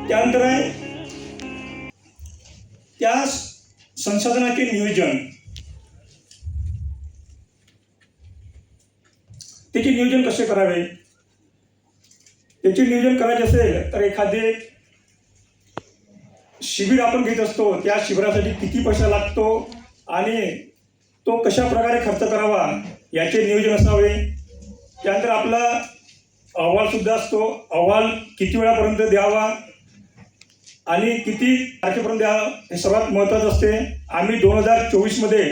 त्यानंतर आहे त्या संसाधनाचे नियोजन. त्याचे नियोजन कसे करावे? त्याचे नियोजन करायचे असेल तर एखादे शिबिर आपण घेत असतो, त्या शिबिरासाठी किती पैसा लागतो आणि तो कशा प्रकारे खर्च करावा याचे नियोजन असावे. त्यानंतर आपला अहवालसुद्धा असतो, अहवाल किती वेळापर्यंत द्यावा आणि किती तारखेपर्यंत द्यावा हे सर्वात महत्त्वाचं असते. आम्ही 2024मध्ये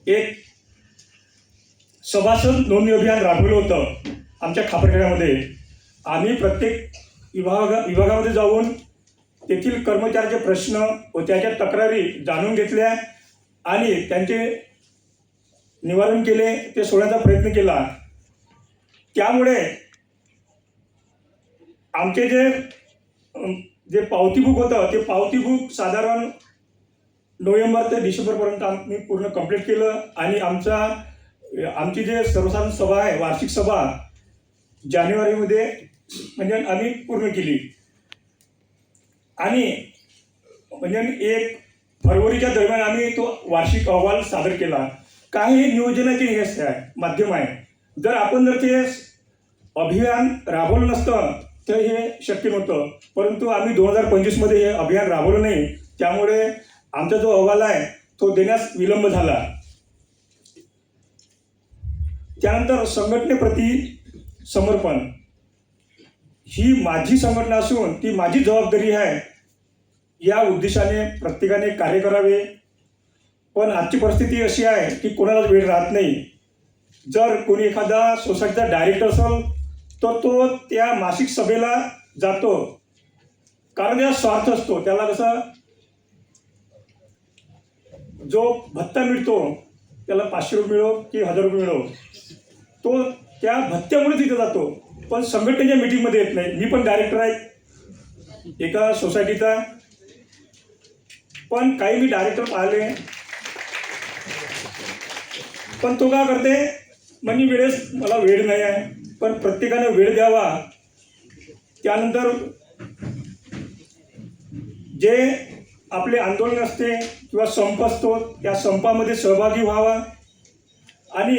एक सभासद नोंदणी अभियान राबवलं होतं आमच्या खापरखेड्यामध्ये. आम्ही प्रत्येक विभागामध्ये जाऊन तेथील कर्मचाऱ्याचे प्रश्न व त्याच्या तक्रारी जाणून घेतल्या आणि त्यांचे निवारण केले, ते सोडण्याचा प्रयत्न केला. त्यामुळे आमचे जे पावती बुक होतं ते पावती बुक साधारण नोव्हेंबर ते डिसेंबरपर्यंत आम्ही पूर्ण कंप्लीट केलं आणि आमची जे सर्वसाधारण सभा आहे, वार्षिक सभा जानेवारीमध्ये म्हणजे आम्ही पूर्ण केली आणि म्हणजे 1 फरवरीच्या दरम्यान आम्ही तो वार्षिक अहवाल सादर केला. काय हे नियोजनाचे हे आहे माध्यम आहे. जर ते अभियान राबवलं नसतं तर हे शक्य नव्हतं, परंतु आम्ही 2025मध्ये हे अभियान राबवलं नाही, त्यामुळे आमचा जो अहवाल आहे तो देण्यास विलंब झाला. त्यानंतर संघटनेप्रती समर्पण. ही माझी संघटना असून ती माझी जबाबदारी आहे, या उद्देशाने प्रत्येकाने कार्य करावे. पण आजची परिस्थिती अशी आहे की कोणालाच वेळ राहत नाही. जर कोणी एखादा सोसायटीचा डायरेक्टर असेल तर तो त्या मासिक सभेला जातो, कारण त्याचा स्वार्थ असतो. त्याला कसं जो भत्ता मिळतो त्याला 500 रुपये मिळो की 1000 रुपये मिळो, तो त्या भत्त्यामुळे तिथे जातो, पण संघटनेच्या मीटिंगमध्ये येत नाही. मी पण डायरेक्टर आहे एका सोसायटीचा, पण काही मी डायरेक्टर पाहिले, पण तो काय करते म्हणजे वेळेस मला वेळ नाही आहे, पण प्रत्येकाने वेळ द्यावा. त्यानंतर जे आपले आंदोलन असते किंवा संप असतो त्या संपामध्ये सहभागी व्हावा आणि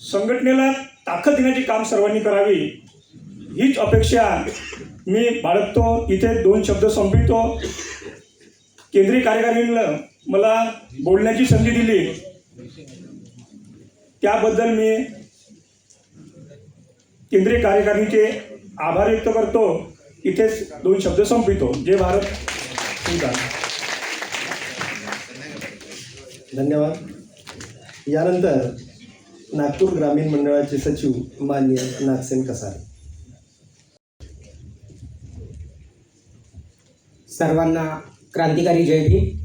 संघटनेला ताकद देण्याचे काम सर्वांनी करावी, हीच अपेक्षा मी बाळगतो. इथे 2 शब्द संपवितो. केंद्रीय कार्यकारिणीनं मला बोलण्याची संधी दिली त्याबद्दल मी केंद्रीय कार्यकारिणीचे आभार व्यक्त करतो. इथेच 2 शब्द संपवितो. जय भारत. धन्यवाद. यानंतर नागपूर ग्रामीण मंडळाचे सचिव माननीय नागसेन कसारे. सर्वांना क्रांतिकारी जय भीम.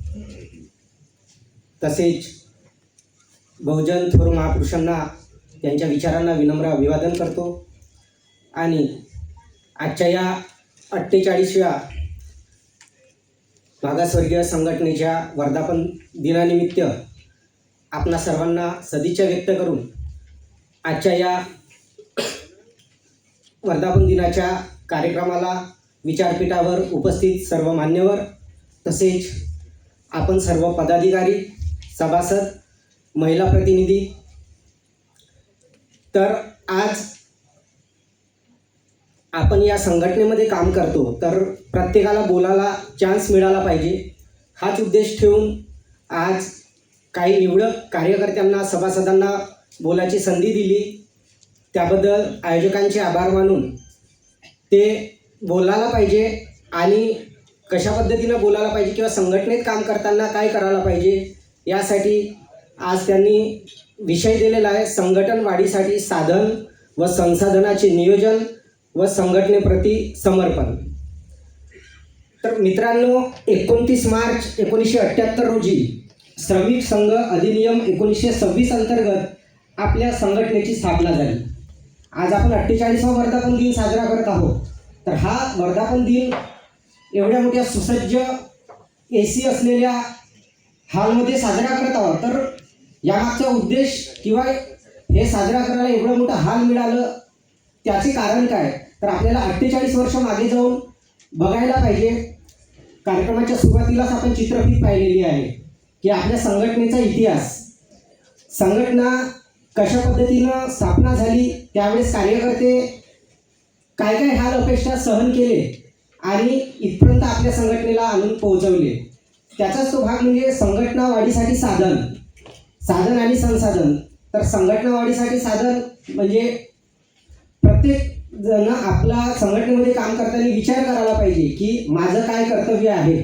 तसेच बहुजन थोर महापुरुषांना त्यांच्या विचारांना विनम्र अभिवादन करतो आणि आजच्या या 48व्या मागासवर्गीय संघटनेच्या वर्धापन दिनानिमित्त आपणा सर्वांना सदिच्छा व्यक्त करून आजच्या या वर्धापन दिनाच्या कार्यक्रमाला विचारपीठावर उपस्थित सर्व मान्यवर तसेच आपण सर्व पदाधिकारी, सभासद, महिला प्रतिनिधी, तर आज आपण या संघटनेमध्ये काम करतो तर प्रत्येकाला बोलायला चान्स मिळाला पाहिजे, हाच उद्देश ठेवून आज काही निवडक कार्यकर्त्यांना, सभासदांना बोलायची संधी दिली. त्याबद्दल आयोजकांचे आभार मानून ते बोलायला पाहिजे आणि कशा पद्धतीनं बोलायला पाहिजे किंवा संघटनेत काम करताना काय करायला पाहिजे यासाठी आज त्यांनी विषय दिलेला आहे, संघटन वाढीसाठी साधन व संसाधनाचे नियोजन व संघटनेप्रती समर्पण. तर मित्रांनो, 29 मार्च 1978 रोजी श्रमिक संघ अधिनियम 1926 अंतर्गत आपल्या संघटनेची स्थापना झाली. आज आपण 48वा वर्धापन दिन साजरा करत आहोत. तर हा वर्धापन दिन एवढ्या मोठ्या सुसज्ज AC असलेल्या हॉलमध्ये साजरा करत आहोत. तर यामागचा उद्देश किंवा हे साजरा करायला एवढं मोठं हॉल मिळालं त्याचे कारण काय, तर आपल्याला 48 वर्ष मागे जाऊन बघायला पाहिजे. कार्यक्रमाच्या सुरुवातीलाच आपण चित्रफित पाहिलेली आहे की आपल्या संघटनेचा इतिहास, संघटना कशा पद्धतीनं स्थापना झाली, त्यावेळेस कार्यकर्ते काय काय हाल अपेक्षा सहन केले आणि इथपर्यंत आपल्या संघटनेला आणून पोहोचवले. त्याचाच तो भाग म्हणजे संघटना वाढीसाठी साधन आणि संसाधन. तर संघटना वाढीसाठी साधन म्हणजे प्रत्येक जण आपला संघटनेमध्ये काम करताना विचार करायला पाहिजे की माझं काय कर्तव्य आहे.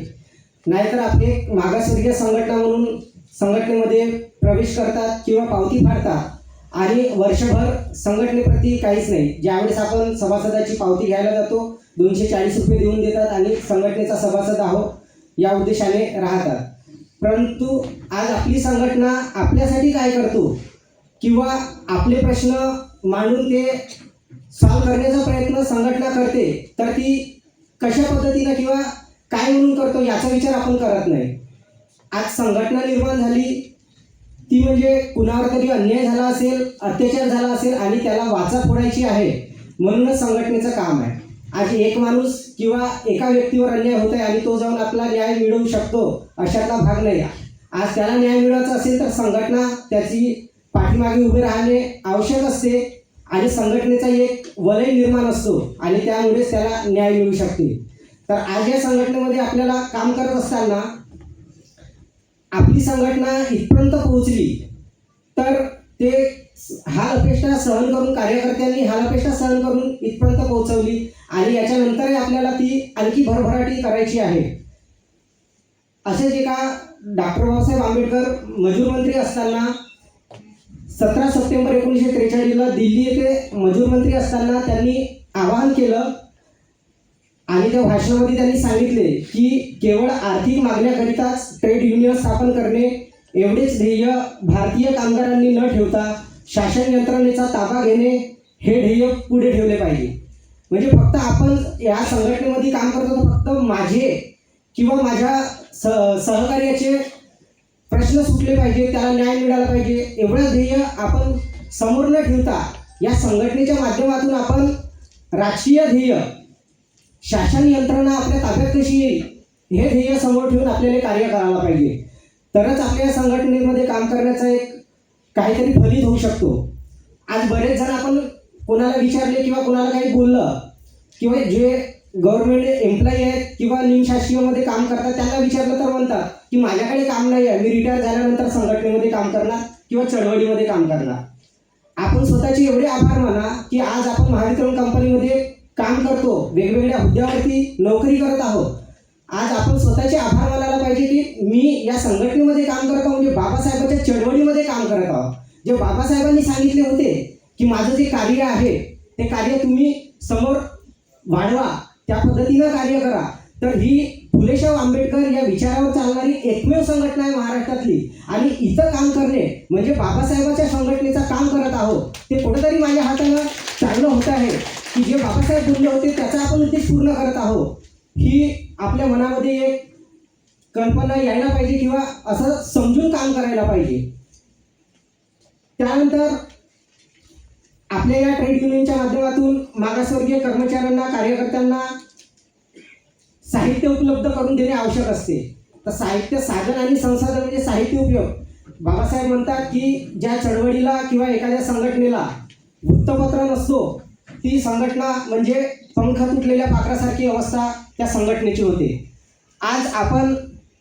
नाहीतर आपले मागासवर्गीय संघटना म्हणून संघटनेमध्ये प्रवेश करतात किंवा पावती फाडतात आणि वर्षभर संघटनेप्रती काहीच नाही. ज्यावेळेस आपण सभासदाची पावती घ्यायला जातो 240 रुपये देऊन देतात आणि संघटनेचा सभासद आहो या उद्देशाने राहतात. परंतु आज आपली संघटना आपल्यासाठी काय करतो किंवा आपले प्रश्न मांडून ते सॉल्व करण्याचा प्रयत्न संघटना करते, तर ती कशा पद्धतीनं किंवा काय म्हणून करतो याचा विचार आपण करत नाही. आज संघटना निर्माण झाली ती म्हणजे कुणावर तरी अन्याय झाला असेल, अत्याचार झाला असेल आणि त्याला वाचा फोडायची आहे म्हणूनच संघटनेचं काम आहे. आज एक माणूस किंवा एका व्यक्तीवर अन्याय होत आहे आणि तो जाऊन आपला न्याय मिळवू शकतो अशातला भाग नाही. आज त्याला न्याय मिळवायचा असेल तर संघटना त्याची पाठीमागे उभे राहणे आवश्यक असते आणि संघटनेचा एक वलय निर्माण असतो आणि त्यामुळेच त्याला न्याय मिळू शकते. तर आज या संघटनेमध्ये आपल्याला काम करत असताना आपली संघटना इथपर्यंत पोहोचली तर ते हाल अपेक्षा सहन करून कार्यकर्त्यांनी हाल अपेक्षा सहन करून इथपर्यंत पोहोचवली आणि याच्यानंतरही आपल्याला ती आणखी भरभराटी करायची आहे. असेच एका डॉक्टर बाबासाहेब आंबेडकर मजूर मंत्री असताना 17 सप्टेंबर 1943ला दिल्ली येथे मजूर मंत्री असताना त्यांनी आवाहन केलं आणि त्या भाषणामध्ये त्यांनी सांगितले की केवळ आर्थिक मागण्याकरिताच ट्रेड युनियन स्थापन करणे एवढेच ध्येय भारतीय कामगारांनी न ठेवता शासन यंत्रणेचा ताबा घेणे हे ध्येय पुढे ठेवले पाहिजे. म्हणजे फक्त आपण या संघटनेमध्ये काम करतो तर फक्त माझे किंवा माझ्या सहकार्याचे प्रश्न सुटले पाहिजे, त्याला न्याय मिळाला पाहिजे एवढं ध्येय आपण समोर न ठेवता या संघटनेच्या माध्यमातून आपण राजकीय ध्येय, शासन यंत्रणा आपल्या ताब्यात कशी येईल हे ध्येय समोर ठेवून आपल्याला कार्य करायला पाहिजे. तरच आपल्या संघटनेमध्ये काम करण्याचा एक काहीतरी फलित होऊ शकतो. आज बरेच जण आपण कोणाला विचारले किंवा कोणाला काही बोललं किंवा जे गव्हर्नमेंट एम्प्लॉई आहेत किंवा निमशासकीयमध्ये काम करतात त्यांना विचारलं तर म्हणतात की माझ्याकडे काम नाही आहे, मी रिटायर झाल्यानंतर संघटनेमध्ये काम करणार किंवा चळवळीमध्ये काम करणार. आपण स्वतःचे एवढे आभार माना की आज आपण महावितरण कंपनीमध्ये काम करतो, वेगवेगळ्या हुद्द्यावरती नोकरी करत आहोत. आज आपण स्वतःचे आभार मानायला पाहिजे की मी या संघटनेमध्ये काम करत आहोत, म्हणजे बाबासाहेबांच्या चळवळीमध्ये काम करत आहोत. जे बाबासाहेबांनी सांगितले होते की माझं जे कार्य आहे ते कार्य तुम्ही समोर वाढवा, त्या पद्धतीनं कार्य करा. तर ही फुलेशाह आंबेडकर या विचारावर चालणारी एकमेव संघटना आहे महाराष्ट्रातली आणि इथं काम करणे म्हणजे बाबासाहेबांच्या संघटनेचं काम करत आहोत. ते कुठेतरी माझ्या हातानं चांगलं होत आहे की जे बाबासाहेब बोलले होते त्याचा आपण उद्देश पूर्ण करत आहोत. ही आपल्या मनामध्ये एक कल्पना यायला पाहिजे किंवा असं समजून काम करायला पाहिजे. त्यानंतर आपल्या या ट्रेड युनियनच्या माध्यमातून मागासवर्गीय कर्मचाऱ्यांना, कार्यकर्त्यांना साहित्य उपलब्ध करून देणे आवश्यक असते. तर साहित्य साधन आणि संसाधन म्हणजे साहित्य उपयोग. बाबासाहेब म्हणतात की ज्या चळवळीला किंवा एखाद्या संघटनेला वृत्तपत्र नसतो ती संघटना म्हणजे पंख तुटलेल्या पाखरासारखी अवस्था त्या संघटनेची होते. आज आपण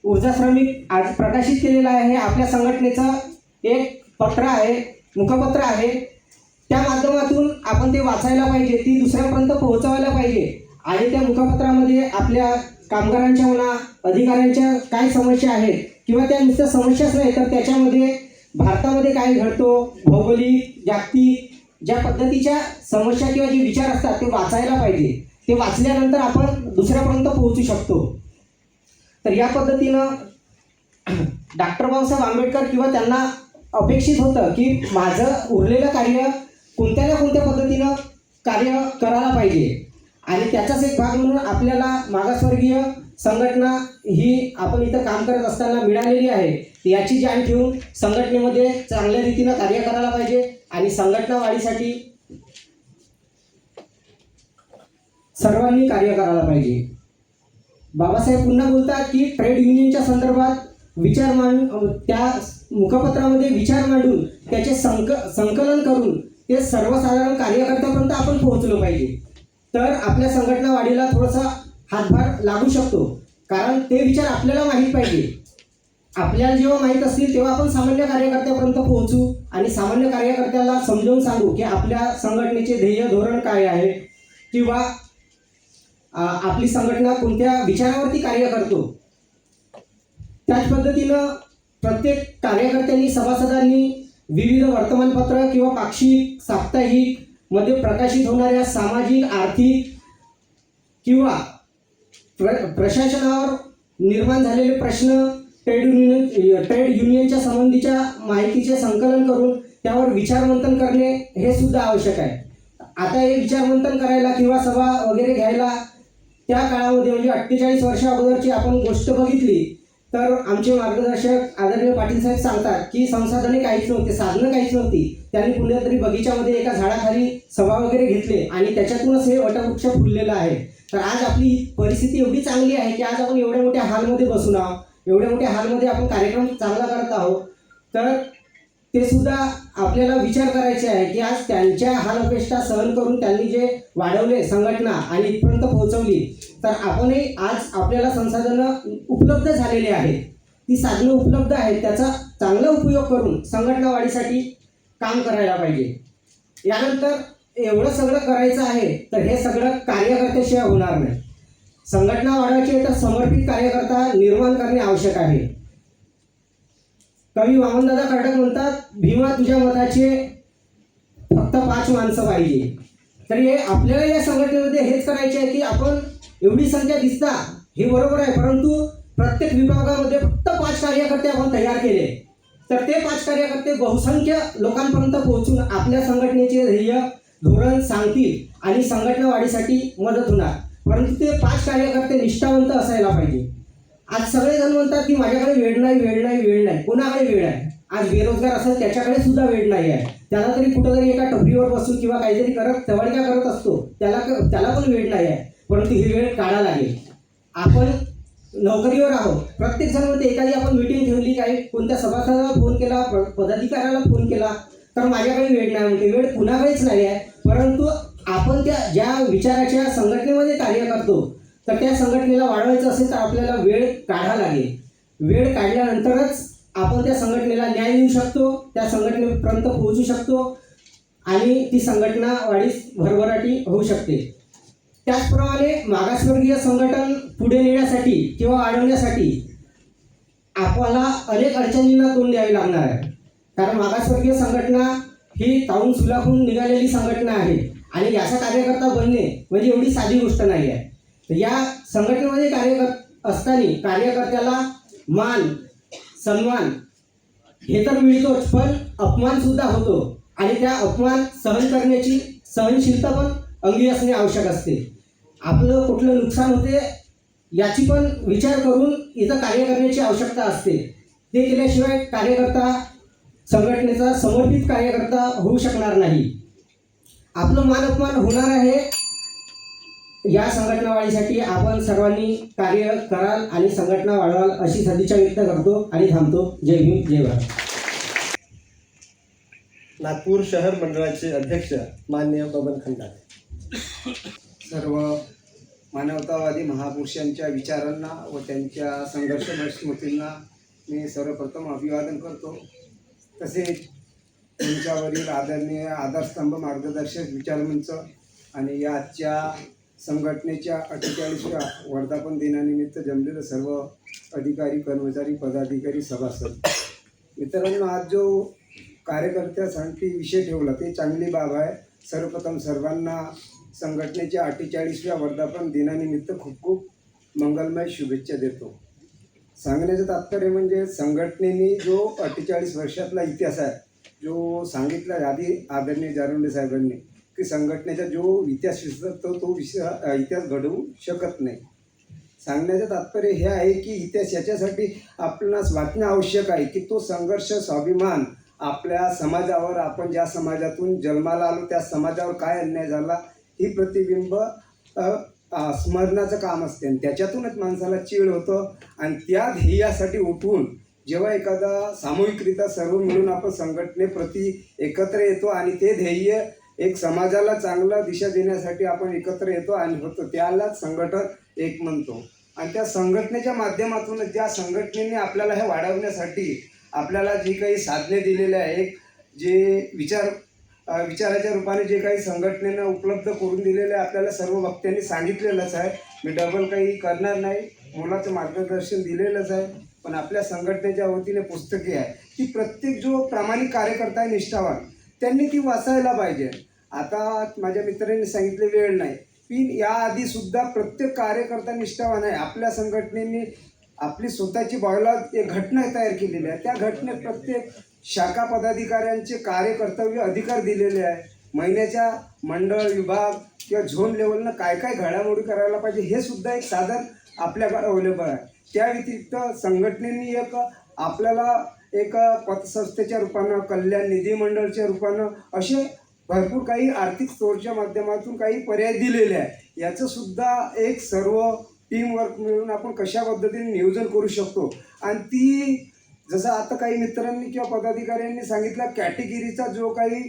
ऊर्जा श्रमिक आज प्रकाशित केलेलं आहे, हे आपल्या संघटनेचं एक पत्र आहे, मुखपत्र आहे. त्या माध्यमातून आपण ते वाचायला पाहिजे, ती दुसऱ्यापर्यंत पोहोचवायला पाहिजे आणि त्या मुखपत्रामध्ये आपल्या कामगारांच्या म्हणा, अधिकाऱ्यांच्या काय समस्या आहेत किंवा त्या नुसत्या समस्याच नाही तर त्याच्यामध्ये भारतामध्ये काय घडतो, भौगोलिक, जागतिक ज्या पद्धतीच्या समस्या किंवा जे विचार असतात ते वाचायला पाहिजे. ते वाचल्यानंतर आपण दुसऱ्यापर्यंत पोहोचू शकतो. तर या पद्धतीनं डॉक्टर बाबासाहेब आंबेडकर किंवा त्यांना अपेक्षित होतं की माझं उरलेलं कार्य कोणत्या ना कोणत्या पद्धतीनं कार्य करायला पाहिजे आणि त्याचाच एक भाग म्हणून आपल्याला मागासवर्गीय संघटना ही आपण इथं काम करत असताना मिळालेली आहे. याची जाण ठेवून संघटनेमध्ये चांगल्या रीतीनं कार्य करायला पाहिजे आणि संघटना वाढीसाठी सर्वांनी कार्य करायला पाहिजे. बाबासाहेब पुन्हा बोलतात की ट्रेड युनियनच्या संदर्भात विचार त्या मुखपत्रामध्ये विचार मांडून त्याचे संकलन करून ते सर्वसाधारण कार्यकर्त्यापर्यंत आपण पोहोचलो पाहिजे, तर आपल्या संघटना वाढीला थोडासा हातभार लागू शकतो. कारण ते विचार आपल्याला माहीत पाहिजे. आपल्याला जेव्हा माहीत असतील तेव्हा आपण सामान्य कार्यकर्त्यापर्यंत पोहोचू आणि सामान्य कार्यकर्त्याला समजावून सांगू की आपल्या संघटनेचे ध्येय धोरण काय आहे किंवा आपली संघटना कोणत्या विचारावरती कार्य करतो. त्याच पद्धतीनं प्रत्येक कार्यकर्त्यांनी सभासदांनी विविध वर्तमानपत्र किंवा पाक्षिक साप्ताहिक मध्ये प्रकाशित होणाऱ्या सामाजिक आर्थिक किंवा प्रशासनावर निर्माण झालेले प्रश्न ट्रेड युनियनच्या संबंधीच्या माहितीचे संकलन करून त्यावर विचारमंथन करणे हे सुद्धा आवश्यक आहे. आता हे विचारमंथन करायला किंवा सभा वगैरे घ्यायला त्या काळामध्ये म्हणजे 48 वर्षा अगोदरची आपण गोष्ट बघितली तर आमचे मार्गदर्शक आदरणीय पाटील साहेब सांगतात की संसाधने काहीच नव्हते, साधनं काहीच नव्हती. त्यांनी कुठल्यातरी बगीच्यामध्ये एका झाडाखाली सभा वगैरे घेतले आणि त्याच्यातूनच हे वटवृक्ष फुललेलं आहे. तर आज आपली परिस्थिती एवढी चांगली आहे की आज आपण एवढ्या मोठ्या हॉलमध्ये बसून आहोत, एवढ्या मोठ्या हॉलमध्ये आपण कार्यक्रम चांगला करत आहोत. तर ते सुद्धा आपल्याला विचार करायचे आहे की आज त्यांच्या हाल अपेक्षा सहन करून त्यांनी जे वाढवले संघटना आणि इथपर्यंत पोहोचवली, तर आपणही आज आपल्याला संसाधनं उपलब्ध झालेले आहेत, ती साधनं उपलब्ध आहेत, त्याचा चांगला उपयोग करून संघटना वाढीसाठी काम करायला पाहिजे. यानंतर एवढं सगळं करायचं आहे तर हे सगळं कार्यकर्त्याशिवाय होणार नाही. संघटना वाढवायची तर समर्पित कार्यकर्ता निर्माण करणे आवश्यक आहे. कवी वामनदादा कर्डक म्हणतात, भीमा तुझ्या मताचे फक्त 5 माणसं पाहिजे. तर हे आपल्याला या संघटनेमध्ये हेच करायचे आहे की आपण एवढी संख्या दिसता हे बरोबर आहे, परंतु प्रत्येक विभागामध्ये फक्त 5 कार्यकर्ते आपण तयार केले तर ते 5 कार्यकर्ते बहुसंख्य लोकांपर्यंत पोहोचून आपल्या संघटनेचे ध्येय धोरण सांगतील आणि संघटना वाढीसाठी मदत होणार. परंतु ते 5 कार्यकर्ते निष्ठावंत असायला पाहिजे. आज सगळेजण म्हणतात की माझ्याकडे वेळ नाही. कोणाकडे वेळ आहे? आज बेरोजगार असेल त्याच्याकडे सुद्धा वेळ नाही आहे. त्याला तरी कुठंतरी एका टपरीवर बसून किंवा काहीतरी चवडक्या करत असतो, त्याला पण वेळ नाही आहे. परंतु ही वेळ काढा लागेल. आपण नोकरीवर आहोत, प्रत्येक जण म्हणते एखादी आपण मीटिंग ठेवली, काही कोणत्या सभासदाला फोन केला, पदाधिकाऱ्याला फोन केला तर माझ्याकडे वेळ नाही म्हणते. वेळ कुणाकडेच नाही आहे. परंतु आपण ज्या विचाराच्या संघटनेमध्ये कार्य करतो तर त्या संघटनेला वाढवायचं असेल तर आपल्याला वेळ काढावा लागेल. वेळ काढल्यानंतरच आपण त्या संघटनेला न्याय देऊ शकतो, त्या संघटनेपर्यंत पोहोचू शकतो आणि ती संघटना वाढीस भरभराटी होऊ शकते. त्याचप्रमाणे मागासवर्गीय संघटन पुढे नेण्यासाठी किंवा वाढवण्यासाठी आपल्याला अनेक अडचणींना तोंड द्यावे लागणार आहे. कारण मागासवर्गीय संघटना ही तावून सुलाखून निघालेली संघटना आहे आणि याचा कार्यकर्ता बनणे म्हणजे एवढी साधी गोष्ट नाही आहे. या संघटनेमध्ये कार्य असताना कार्यकर्त्याला मान सन्मान हे तर मिळतोच, पण अपमान सुद्धा होतो आणि त्या अपमान सहन करण्याची सहनशीलता पण अंगी असणे आवश्यक असते. आपलं कुठलं नुकसान होते याची पण विचार करून इथं कार्य करण्याची आवश्यकता असते. ते केल्याशिवाय कार्यकर्ता संघटनेचा समर्पित कार्यकर्ता होऊ शकणार नाही. आपलं मान अपमान होणार आहे. या संघटना वाढीसाठी आपण सर्वांनी कार्य कराल आणि संघटना वाढवाल अशी सदिच्छा व्यक्त करतो आणि थांबतो. जय भीम, जय भारत. नागपूर शहर मंडळाचे अध्यक्ष मान्य बबन खंडारे. सर्व मानवतावादी महापुरुषांच्या विचारांना व त्यांच्या संघर्षमय स्मृतींना मी सर्वप्रथम अभिवादन करतो. तसेच त्यांच्यावरील आदरणीय आधारस्तंभ मार्गदर्शक विचारमंच आणि या आजच्या संघटनेच्या 48व्या वर्धापन दिनानिमित्त जमलेले सर्व अधिकारी कर्मचारी पदाधिकारी सभासद मित्रांनो, आज जो कार्यकर्त्यासाठी विषय ठेवला ते चांगली बाब आहे. सर्वप्रथम सर्वांना संघटनेच्या 48व्या वर्धापन दिनानिमित्त खूप खूप मंगलमय शुभेच्छा देतो. सांगण्याचं तात्पर्य म्हणजे संघटनेने जो 48 वर्षातला इतिहास आहे जो सांगितला आधी आदरणीय जारुंडे साहेबांनी की संघटनेचा जो इतिहास विसरतो तो इतिहास घडवू शकत नाही. सांगण्याचं तात्पर्य हे आहे की इतिहास याच्यासाठी आपणास वाचणं आवश्यक आहे की तो संघर्ष स्वाभिमान आपल्या समाजावर, आपण ज्या समाजातून जन्माला आलो त्या समाजावर काय अन्याय झाला ही प्रतिबिंब स्मरणाचं काम असते आणि त्याच्यातूनच माणसाला चीड होतं आणि त्या ध्येयासाठी उठून जेव्हा एखादा सामूहिकरित्या सर्व मिळून आपण संघटनेप्रती एकत्र येतो आणि ते ध्येय एक समाजाला चांगला दिशा देण्यासाठी आपण एकत्र येतो आणि होतो त्यालाच संघटन एक म्हणतो. आणि त्या संघटनेच्या माध्यमातून ज्या संघटनेने आपल्याला हे वाढवण्यासाठी आपल्याला जी काही साधने दिलेले आहे, एक जे विचाराच्या रूपाने जे काही संघटनेनं उपलब्ध करून दिलेलं आहे आपल्याला सर्व वक्त्यांनी सांगितलेलंच आहे. मी डबल काही करणार नाही, मुलाचं मार्गदर्शन दिलेलंच आहे. पण आपल्या संघटनेच्या वतीने पुस्तके आहे ती प्रत्येक जो प्रामाणिक कार्यकर्ता आहे निष्ठावान त्यांनी ती वाचायला पाहिजे. आता माझ्या मित्रांनी सांगितले वेळ नाही, पण याआधीसुद्धा प्रत्येक कार्यकर्ता निष्ठावान आहे. आपल्या संघटनेने आपली स्वतःची बायोलॉजी एक घटना तयार केलेली आहे. त्या घटनेत प्रत्येक शाखा पदाधिकाऱ्यांचे कार्यकर्तव्य अधिकार दिलेले आहे. महिन्याच्या मंडळ विभाग किंवा झोन लेवलनं काय काय घडामोडी करायला पाहिजे हे सुद्धा एक साधन आपल्याकडे अवेलेबल आहे. त्या व्यतिरिक्त संघटनेने एक आपल्याला एक पतसंस्थेच्या रूपानं, कल्याण निधी मंडळच्या रूपानं असे भरपूर काही आर्थिक स्टोअरच्या माध्यमातून काही पर्याय दिलेले आहे. याचं सुद्धा एक सर्व टीमवर्क मिळून आपण कशा पद्धतीने नियोजन करू शकतो. आणि ती जसं आता काही मित्रांनी किंवा पदाधिकाऱ्यांनी सांगितलं कॅटेगरीचा जो काही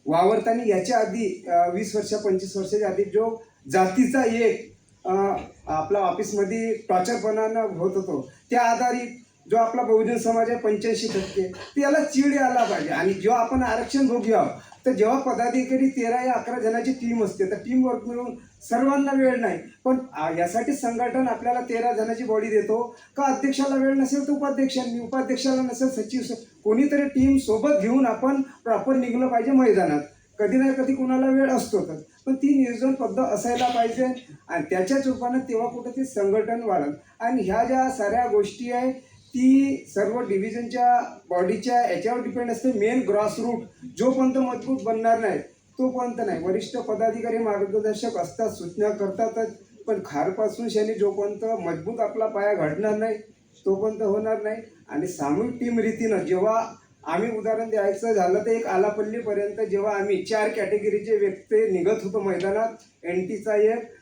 वावरताना याच्या आधी 20 वर्ष 25 वर्षाच्या आधी जो जातीचा एक आपला ऑफिसमध्ये टॉर्चरपणानं होत होतो त्या आधारित जो आपला बहुजन समाज आहे 85% त्याला चीड यायला पाहिजे. आणि जेव्हा आपण आरक्षण बघूया तर जेव्हा पदाधिकारी 13 या 11 जणांची टीम असते तर टीम वर्क मिळून सर्वांना वेळ नाही. पण यासाठी संघटन आपल्याला 13 जणांची बॉडी देतो का अध्यक्षाला वेळ नसेल तर उपाध्यक्षांनी, उपाध्यक्षाला नसेल सचिव, कोणीतरी टीम सोबत घेऊन आपण प्रॉपर निघलं पाहिजे मैदानात. कधी ना कधी कोणाला वेळ असतोच, पण ती नियोजन पद्धत असायला पाहिजे आणि त्याच्याच रूपानं तेव्हा कुठं ते संघटन वाढत. आणि ह्या ज्या साऱ्या गोष्टी आहे ती सर्व डिव्हिजनच्या बॉडीच्या याच्यावर डिपेंड असते. मेन ग्रॉसरूट जोपर्यंत मजबूत बनणार नाही तोपर्यंत नाही. वरिष्ठ पदाधिकारी मार्गदर्शक असतात, सूचना करतातच, पण खारपासून शनी जोपर्यंत मजबूत आपला पाया घडणार नाही तोपर्यंत होणार नाही. आणि सामूहिक टीम रीतीनं जेव्हा आम्ही उदाहरण द्यायचं झालं तर एक आलापल्लीपर्यंत जेव्हा आम्ही 4 कॅटेगरीचे व्यक्ती निघत होतो मैदानात, NTचा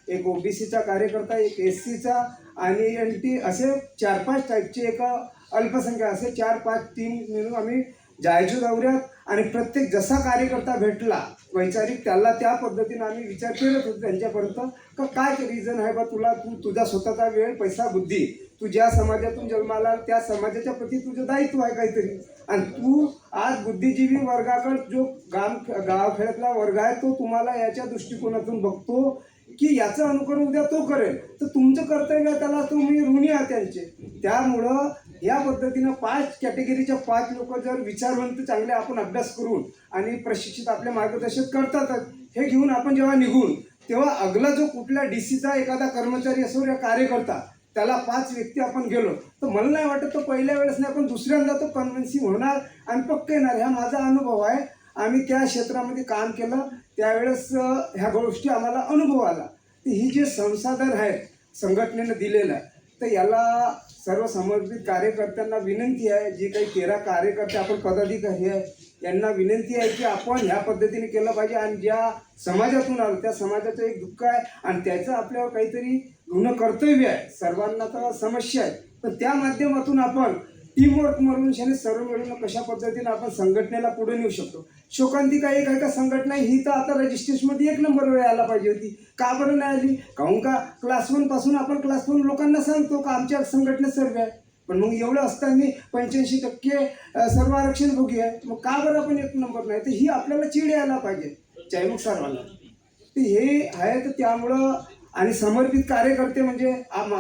एक OBCचा कार्यकर्ता, एक SCचा आणि NT असे 4-5 टाईपचे एक अल्पसंख्या असे 4-5 टीम मिळून आम्ही जायचो दौऱ्यात. आणि प्रत्येक जसा कार्यकर्ता भेटला वैचारिक त्याला त्या पद्धतीनं आम्ही विचार करत होतो त्यांच्यापर्यंत का काय रिझन आहे बा तुला, तुझा स्वतःचा वेळ, पैसा, बुद्धी, तू ज्या समाजातून जन्माला त्या समाजाच्या प्रती तुझं दायित्व आहे काहीतरी. आणि तू आज बुद्धिजीवी वर्गाकडे जो गावखेड्यातला वर्ग आहे तो तुम्हाला याच्या दृष्टिकोनातून बघतो की याचं अनुकरण उद्या तो करेल तर तुमचं कर्तव्य त्याला तुम्ही ऋणी आहात त्यांचे. त्यामुळं या पद्धतीनं 5 कॅटेगरीच्या 5 लोक जर विचारवंत चांगले आपण अभ्यास करून आणि प्रशिक्षित आपले मार्गदर्शन करतातच, हे घेऊन आपण जेव्हा निघून तेव्हा अगला जो कुठल्या DCचा एखादा कर्मचारी असो या कार्यकर्ता त्याला 5 व्यक्ती आपण गेलो तर मला नाही वाटत तो पहिल्या वेळेस नाही पण दुसऱ्यांदा तो कन्व्हिन्सिंग होणार आणि पक्के येणार. हा माझा अनुभव आहे. आम्ही त्या क्षेत्रामध्ये काम केलं त्यावेळेस ह्या गोष्टी आम्हाला अनुभव आला. तर ही जे संसाधन आहेत संघटनेनं दिलेलं आहे तर याला सर्व समर्पित कार्यकर्त्यांना विनंती आहे, जी काही 13 कार्यकर्ते आपण पदाधिकारी आहे यांना विनंती आहे की आपण ह्या पद्धतीने केलं पाहिजे. आणि ज्या समाजातून आलो त्या समाजाचं एक दुःख आहे आणि त्याचं आपल्यावर काहीतरी ऋण कर्तव्य आहे. सर्वांना तर समस्या आहे पण त्या माध्यमातून आपण टीमवर्क म्हणून सर्व मिळून कशा पद्धतीने आपण संघटनेला पुढे नेऊ शकतो. शोकांतिका एक आहे का संघटना ही तर आता रजिस्ट्रेशनमध्ये 1 नंबरवर यायला पाहिजे होती, का बरं नाही आली? काहून का क्लास 1 पासून आपण क्लास 1 लोकांना सांगतो का आमच्या संघटनेत सर्व आहे, पण मग एवढं असताना 85% सर्व आरक्षण भोगी आहे, मग का बरं आपण 1 नंबर नाही? तर ही आपल्याला चीड यायला पाहिजे चायमुख सर्वांना. तर हे आहे. तर त्यामुळं आणि समर्पित कार्यकर्ते म्हणजे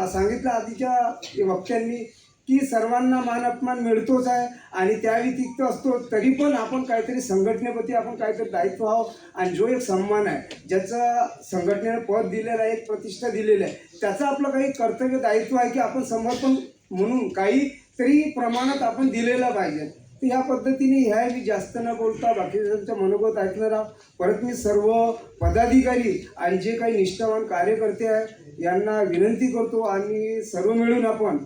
सांगितलं आधीच्या वक्त्यांनी की सर्वांना मान अपमान मिळतोच आहे आणि त्या व्यतिरिक्त असतो तरी पण आपण काहीतरी संघटनेप्रती आपण काहीतरी दायित्व व्हावं. आणि जो एक सन्मान आहे ज्याचं संघटनेनं पद दिलेलं आहे, एक प्रतिष्ठा दिलेली आहे, त्याचं आपलं काही कर्तव्य दायित्व आहे की आपण समर्पण म्हणून काहीतरी प्रमाणात आपण दिलेलं पाहिजे. तर ह्या पद्धतीने ह्या मी जास्त न बोलता बाकीच्यांचं मनोगत ऐकणार आहोत. परत मी सर्व पदाधिकारी आणि जे काही निष्ठावान कार्यकर्ते आहे यांना विनंती करतो आणि सर्व मिळून आपण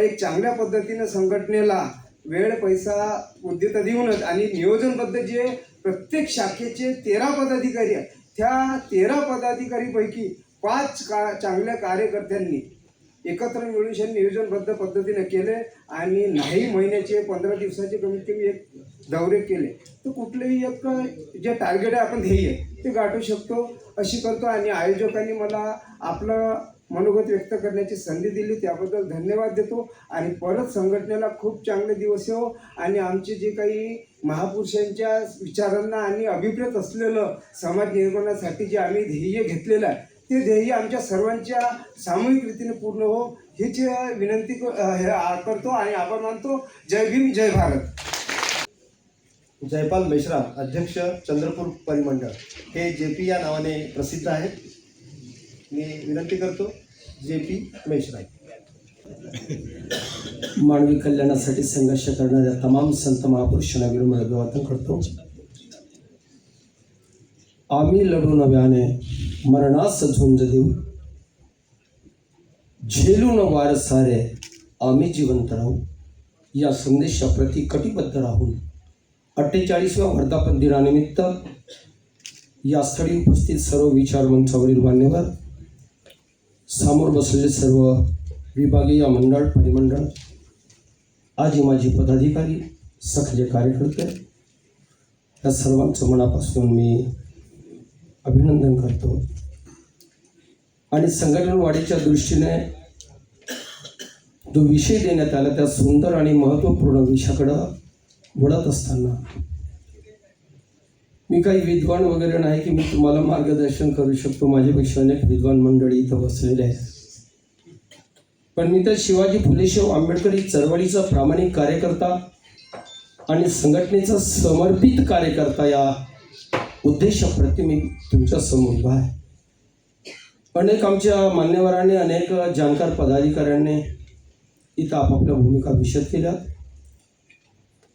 एक चांगल्या पद्धतीनं संघटनेला वेळ, पैसा, बुद्धी तर देऊनच आणि नियोजनबद्ध जे प्रत्येक शाखेचे 13 पदाधिकारी आहेत त्या 13 पदाधिकारीपैकी 5 चांगल्या कार्यकर्त्यांनी एकत्र मिळून नियोजनबद्ध पद्धतीने केले आणि नाही महिन्याचे 15 दिवसाचे कमीत कमी एक दौरे केले तर कुठलेही एक जे टार्गेट आहे आपण ध्येय ते गाठू शकतो अशी करतो. आणि आयोजकांनी मला आपलं मनोगत व्यक्त करण्याची संधी दिली त्याबद्दल धन्यवाद देतो. आणि परत संघटनेला खूप चांगले दिवस येवो आणि आमचे जे काही महापुरुषांच्या विचारांना आणि अभिप्रेत असलेलं समाज निर्माणासाठी जे आम्ही ध्येय घेतलेलं आहे ते ध्येय आमच्या सर्वांच्या सामूहिक रीतीने पूर्ण हो हीच विनंती करतो आणि आभार मानतो. जय भीम जय भारत. जयपाल मेश्राम, अध्यक्ष चंद्रपूर परिमंडळ, हे JP या नावाने प्रसिद्ध आहेत. मी विनंती करतो JP मेश्राम. मानवी कल्याणासाठी संघर्ष करणाऱ्या तमाम संत महापुरुषांना विनम्र अभिवादन करतो. आम्ही लढू नव्याने मरणास झुंज देऊ, झेलून वार सारे आम्ही जिवंत राहू या संदेशाप्रती कटिबद्ध राहून 48व्या वर्धापन दिनानिमित्त या स्थळी उपस्थित सर्व विचार मंचावरील मान्यवर, समोर बसलेले सर्व विभागीय मंडळ परिमंडळ, आजी माजी पदाधिकारी, सखले कार्यकर्ते, या सर्वांचं मनापासून मी अभिनंदन करतो. आणि संघटन वाढीच्या दृष्टीने जो विषय देण्यात आला त्या सुंदर आणि महत्त्वपूर्ण विषयाकडं वळत असताना मी काही विद्वान वगैरे नाही की मी तुम्हाला मार्गदर्शन करू शकतो. माझ्यापेक्षा अनेक विद्वान मंडळी इथं बसलेले आहेत. पण मी तर शिवाजी फुलेशाह आंबेडकरी चळवळीचा प्रामाणिक कार्यकर्ता आणि संघटनेचा समर्पित कार्यकर्ता या उद्देशाप्रती मी तुमच्या समोर उभा आहे. अनेक आमच्या मान्यवरांनी, अनेक जाणकार पदाधिकाऱ्यांनी इथं आपापल्या भूमिका विशद केल्या.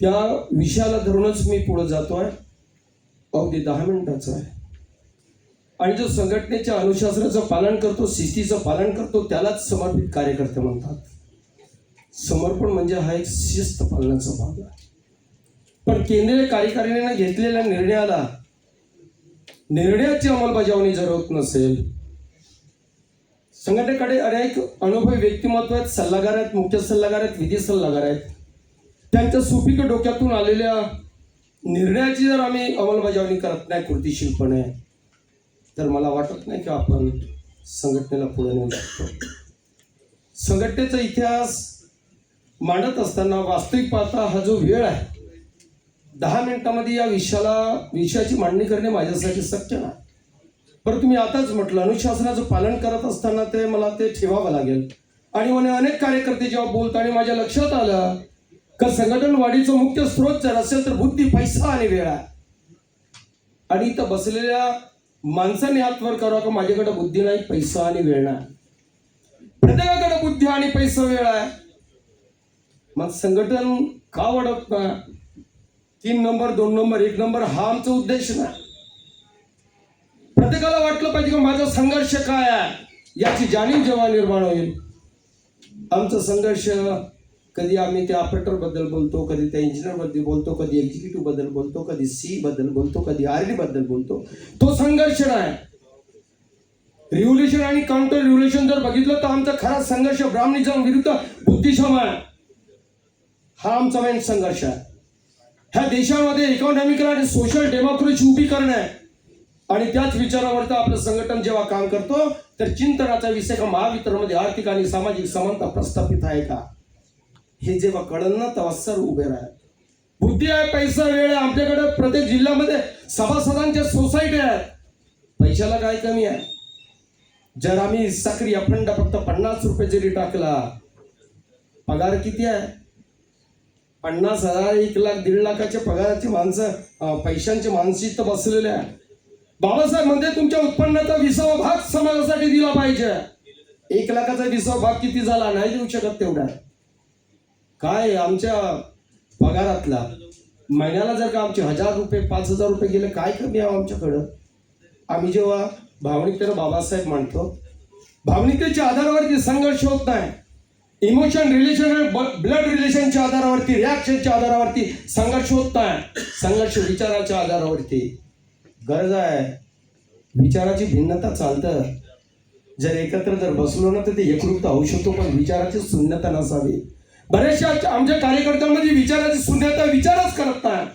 त्या विषयाला धरूनच मी पुढे जातो आहे. अगदी 10 मिनिटाचं आहे. आणि जो संघटनेच्या अनुशासनाचं पालन करतो, शिस्तीचं पालन करतो, त्यालाच समर्पित कार्यकर्ते म्हणतात. समर्पण म्हणजे हा एक शिस्त पालनाचा भाग आहे. पण केंद्रीय कार्यकारिणीने घेतलेल्या निर्णयाची अंमलबजावणी जर होत नसेल, संघटनेकडे अनेक अनुभवी व्यक्तिमत्व आहेत, सल्लागार आहेत, मुख्य सल्लागार आहेत, विधी सल्लागार आहेत. त्यांच्या सुपीक डोक्यातून आलेल्या निर्णयाची जर आम्ही अंमलबजावणी करत नाही कृतीशीलपणे, तर मला वाटत नाही की आपण संघटनेला पुढे नेऊ शकतो. संघटनेचा इतिहास मांडत असताना वास्तविक पाहता हा जो वेळ आहे, 10 मिनिटांमध्ये या विषयाची मांडणी करणे माझ्यासाठी शक्य नाही. परंतु मी आताच म्हटलं, अनुशासनाचं पालन करत असताना ते मला ते ठेवावं लागेल. आणि म्हणे अनेक कार्यकर्ते जेव्हा बोलताना माझ्या लक्षात आलं का संघटन वाढीचा मुख्य स्रोत जर असेल तर बुद्धी, पैसा आणि वेळ आहे. आणि इथं बसलेल्या माणसाने हात वर करावा का माझ्याकडे बुद्धी नाही, पैसा आणि वेळ नाही. प्रत्येकाकडे बुद्धी आणि पैसा, वेळ आहे. मग संघटन का वाढत नाही? 3 नंबर, 2 नंबर, 1 नंबर हा आमचा उद्देश नाही. प्रत्येकाला वाटलं पाहिजे की माझा संघर्ष काय आहे याची जाणीव जेव्हा निर्माण होईल. आमचा संघर्ष, कधी आम्ही त्या ऑपरेटर बद्दल बोलतो, कधी त्या इंजिनियर बद्दल बोलतो, कधी एक्झिक्युटिव्ह बद्दल बोलतो, कधी सी बद्दल बोलतो, कधी RD बद्दल बोलतो. तो संघर्ष नाही. रिव्होल्युशन आणि काउंटर रिव्होल्युशन जर बघितलं तर आमचा खरा संघर्ष ब्राह्मणिझम विरुद्ध बुद्धिसम आहे. हा आमचा मेन संघर्ष आहे. ह्या देशामध्ये इकॉनॉमिकल आणि सोशल डेमोक्रेसी उभी करणे आहे. आणि त्याच विचारावरती आपलं संघटन जेव्हा काम करतो तर चिंतनाचा विषय का महावितरणमध्ये आर्थिक आणि सामाजिक समानता प्रस्थापित आहे का, हे जेव्हा कळलं ना तेव्हा सर उभे राहा. बुद्धी आहे, पैसा, वेळ आहे. आमच्याकडे प्रत्येक जिल्ह्यामध्ये सभासदांच्या सोसायटी आहेत. पैशाला काय कमी आहे? जर आम्ही सक्रिय अखंड फक्त 50 रुपये जरी टाकला, पगार किती आहे? 50,000, 1 लाख, 1.5 लाखाच्या पगाराची माणसं, पैशांची माणसं इथं बसलेले आहे. बाबासाहेब म्हणते तुमच्या उत्पन्नाचा 20वा भाग समाजासाठी दिला पाहिजे. 1 लाखाचा 20वा भाग किती झाला? नाही देऊ शकत तेवढा. काय आमच्या पगारातला महिन्याला जर का आमचे 1000 रुपये, 5000 रुपये गेले, काय कमी आहे आमच्याकडं? आम्ही जेव्हा भावनिकतेनं बाबासाहेब मांडतो, भावनिकतेच्या आधारावरती संघर्ष होत नाही. इमोशन रिलेशन, ब्लड रिलेशनच्या आधारावरती, रिॲक्शनच्या आधारावरती संघर्ष होत नाही. संघर्ष विचाराच्या आधारावरती. गरज आहे विचाराची भिन्नता चालतं, जर एकत्र जर बसलो ना तर ते एकरूपता होऊ शकतो, पण विचाराची शून्यता नसावी. बऱ्याचशा आमच्या कार्यकर्त्यांमध्ये विचाराची शून्यता, विचारच करत नाही.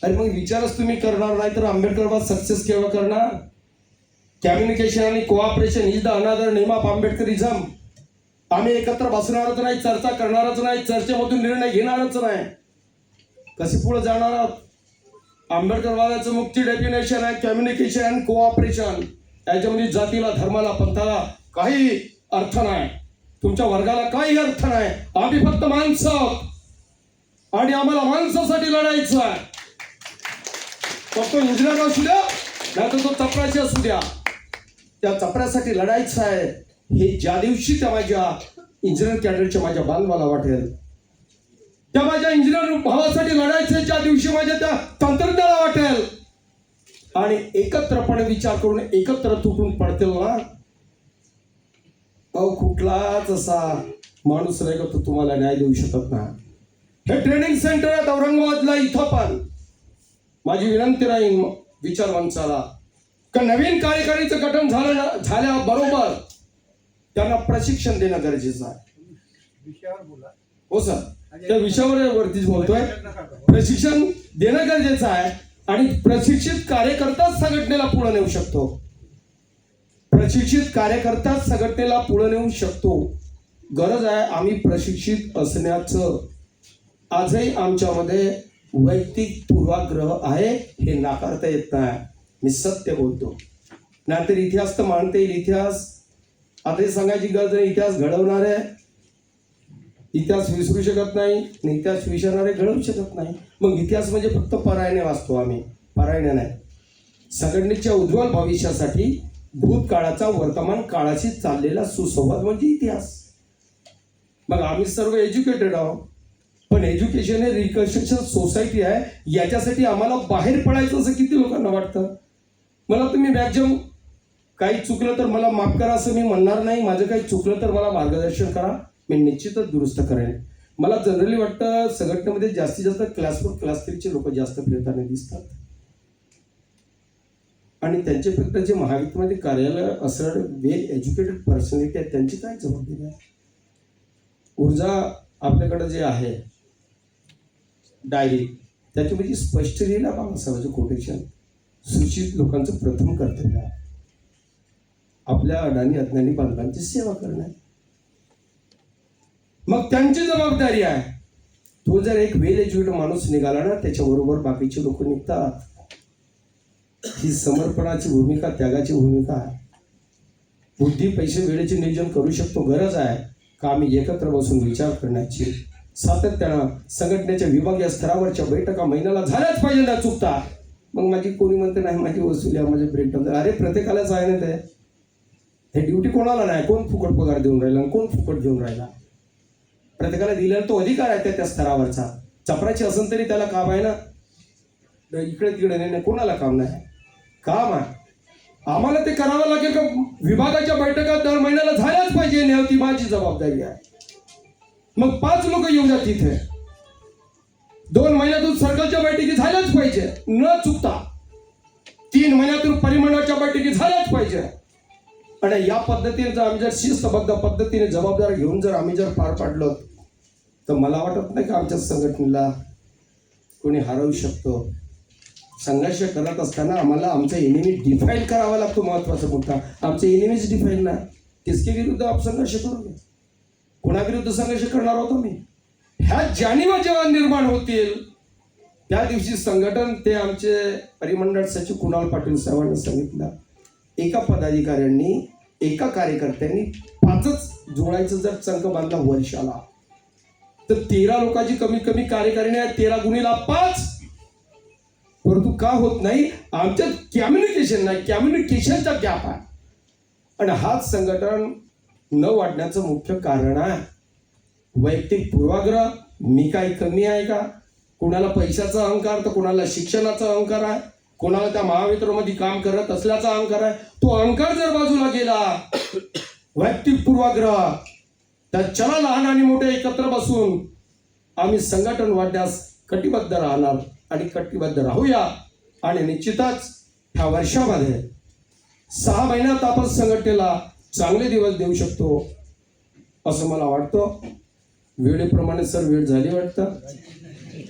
अरे मग विचारच तुम्ही करणार नाही तर आंबेडकरवाद सक्सेस केव्हा करणार? कम्युनिकेशन आणि cooperation is the another name of Ambedkarism. आम्ही एकत्र बसणारच नाही, चर्चा करणारच नाही, चर्चेमधून निर्णय घेणारच नाही. कसे पुढे जाणार आहोत? आंबेडकरवादाचं मुख्य डेफिनेशन आहे कम्युनिकेशन अँड कोऑपरेशन. याच्यामध्ये जातीला, धर्माला, पंथाला काही अर्थ नाही, तुमच्या वर्गाला काही अर्थ नाही. आम्ही फक्त माणसं आहोत आणि आम्हाला माणसासाठी लढायचं आहे. मग तो इंजिनियर असू द्या नाही तर तो चपराशी असू द्या, त्या चपऱ्यासाठी लढायचं आहे. हे ज्या दिवशी त्या माझ्या इंजिनियर कॅडरच्या माझ्या बांधवाला वाटेल, त्या माझ्या इंजिनियर भावासाठी लढायचं ज्या दिवशी माझ्या त्या तंत्रज्ञाला वाटेल, आणि एकत्रपणे विचार करून एकत्र तुटून पडतील ना, कुठलाच असा माणूस नाही का तो तुम्हाला न्याय देऊ शकत नाही. हे ट्रेनिंग सेंटर आहे औरंगाबादला, इथं पण माझी विनंती राहील विचार मंचाला का नवीन कार्यकारिणीचं गठन झाल्याबरोबर त्यांना प्रशिक्षण देणं गरजेचं आहे. हो सर, त्या विषयावर वरतीच बोलतोय. प्रशिक्षण देणं गरजेचं आहे आणि प्रशिक्षित कार्यकर्ताच संघटनेला पुढे नेऊ शकतो. प्रशिक्षित कार्यकर्ताच संघटनेला पुढे नेऊ शकतो. गरज आहे आम्ही प्रशिक्षित असण्याचं. आजही आमच्यामध्ये वैयक्तिक पूर्वाग्रह आहे, हे नाकारता येत नाही. मी सत्य बोलतो, नाहीतर इतिहास तर मानता येईल. इतिहास आता हे सांगायची गरज नाही, इतिहास घडवणारे इतिहास विसरू शकत नाही आणि इतिहास विसरणारे घडवू शकत नाही. मग इतिहास म्हणजे फक्त परायणे वाचतो आम्ही, परायणे नाही. संघटनेच्या उज्ज्वल भविष्यासाठी भूतकाळाचा वर्तमान काळाशी चाललेला सुसंवाद म्हणजे इतिहास. मग आम्ही सर्व एज्युकेटेड आहोत, पण एज्युकेशन हे रिकन्स्ट्रक्शन सोसायटी आहे. याच्यासाठी आम्हाला बाहेर पडायचं असं किती लोकांना वाटतं. मला तुम्ही मॅक्झिमम काही चुकलं तर मला माफ करा असं मी म्हणणार नाही. माझं काही चुकलं तर मला मार्गदर्शन करा, मी निश्चितच दुरुस्त करेन. मला जनरली वाटतं संघटनेमध्ये जास्तीत जास्त क्लास 4 क्लास 3चे लोक जास्त फिरताना दिसतात आणि त्यांच्यापेक्षा जे महाविद्यालयामध्ये कार्यालय असणारे वेल एज्युकेटेड पर्सनॅलिटी आहेत त्यांची काय जबाबदारी आहे. ऊर्जा आपल्याकडे जे आहे डायरी त्याच्यामध्ये स्पष्ट लिहिलं बाबासाहेबांचं कोटेशन, सुशिक्षित लोकांचं प्रथम कर्तव्य आहे आपल्या अडाणी अज्ञानी बांधवांची सेवा करणे. मग त्यांची जबाबदारी आहे. तो जर एक वेल एज्युकेटेड माणूस निघाला ना, त्याच्याबरोबर बाकीचे लोक निघतात. ही समर्पणाची भूमिका, त्यागाची भूमिका आहे. बुद्धी, पैसे, वेळेचे नियोजन करू शकतो. गरज आहे का आम्ही एकत्र बसून विचार करण्याची. सातत्यानं संघटनेच्या विभागीय स्तरावरच्या बैठका महिन्याला झाल्याच पाहिजे ना चुकता. मग माझी कोणी म्हणते नाही माझी वसुली आहे, माझे ब्रेकडाऊन. अरे प्रत्येकालाच आहे ना ते. हे ड्युटी कोणाला नाही, कोण फुकट पगार देऊन राहिला आणि कोण फुकट घेऊन राहिला. प्रत्येकाला दिलेला तो अधिकार आहे त्या स्तरावरचा. चपराची असेल तरी त्याला काम आहे ना, इकडे तिकडे नाही, कोणाला काम नाही, काम आहे. आम्हाला ते करावं लागेल का विभागाच्या बैठका दर महिन्याला झाल्याच पाहिजे, ती माझी जबाबदारी आहे. मग 5 लोक येऊन जात तिथे, 2 महिन्यातून सर्कलच्या बैठकी झाल्याच पाहिजे न चुकता, 3 महिन्यातून परिमंडळाच्या बैठकी झाल्याच पाहिजे. आणि या पद्धतीने जर आम्ही जर शिस्तबद्ध पद्धतीने जबाबदारी घेऊन जर आम्ही जर पार पाडलो तर मला वाटत नाही की आमच्या संघटनेला कोणी हरवू शकतो. संघर्ष करत असताना आम्हाला आमचा एनिमी डिफाईन करावा लागतो. महत्वाचा मुद्दा आमचे एनिमीज डिफाईन नाही. किसके विरुद्ध आपण संघर्ष करू, कोणाविरुद्ध संघर्ष करणार आहोत आम्ही. ह्या जाणीवा जेव्हा निर्माण होतील त्या दिवशी संघटन, ते आमचे परिमंडळ सचिव कुणाल पाटील साहेबांनी सांगितलं, एका पदाधिकाऱ्यांनी एका कार्यकर्त्यांनी 5च जोडायचं जर संघ बांधला वर्षाला तर 13 लोकांची कमीत कमी कार्यकारिणी आहे. 13 गुणिले 5. परंतु का होत नाही, आमच्यात कम्युनिकेशन नाही, कम्युनिकेशनचा गॅप आहे. आणि हाच संघटन न वाढण्याचं मुख्य कारण आहे. वैयक्तिक पूर्वाग्रह, मी काही कमी आहे का, कोणाला पैशाचा अहंकार तर कोणाला शिक्षणाचा अहंकार आहे, कोणाला त्या महावितरणमध्ये काम करत असल्याचा अहंकार आहे. तो अहंकार जर बाजूला गेला, वैयक्तिक पूर्वाग्रह, तर चला लहान आणि मोठे एकत्र बसून आम्ही संघटन वाढण्यास कटिबद्ध राहणार आणि कटिबद्ध राहूया. आणि निश्चितच ह्या वर्षामध्ये 6 महिन्यात आपण संघटनेला चांगले दिवस देऊ शकतो असं मला वाटतं. वेळेप्रमाणे सर वेळ झाली वाटतं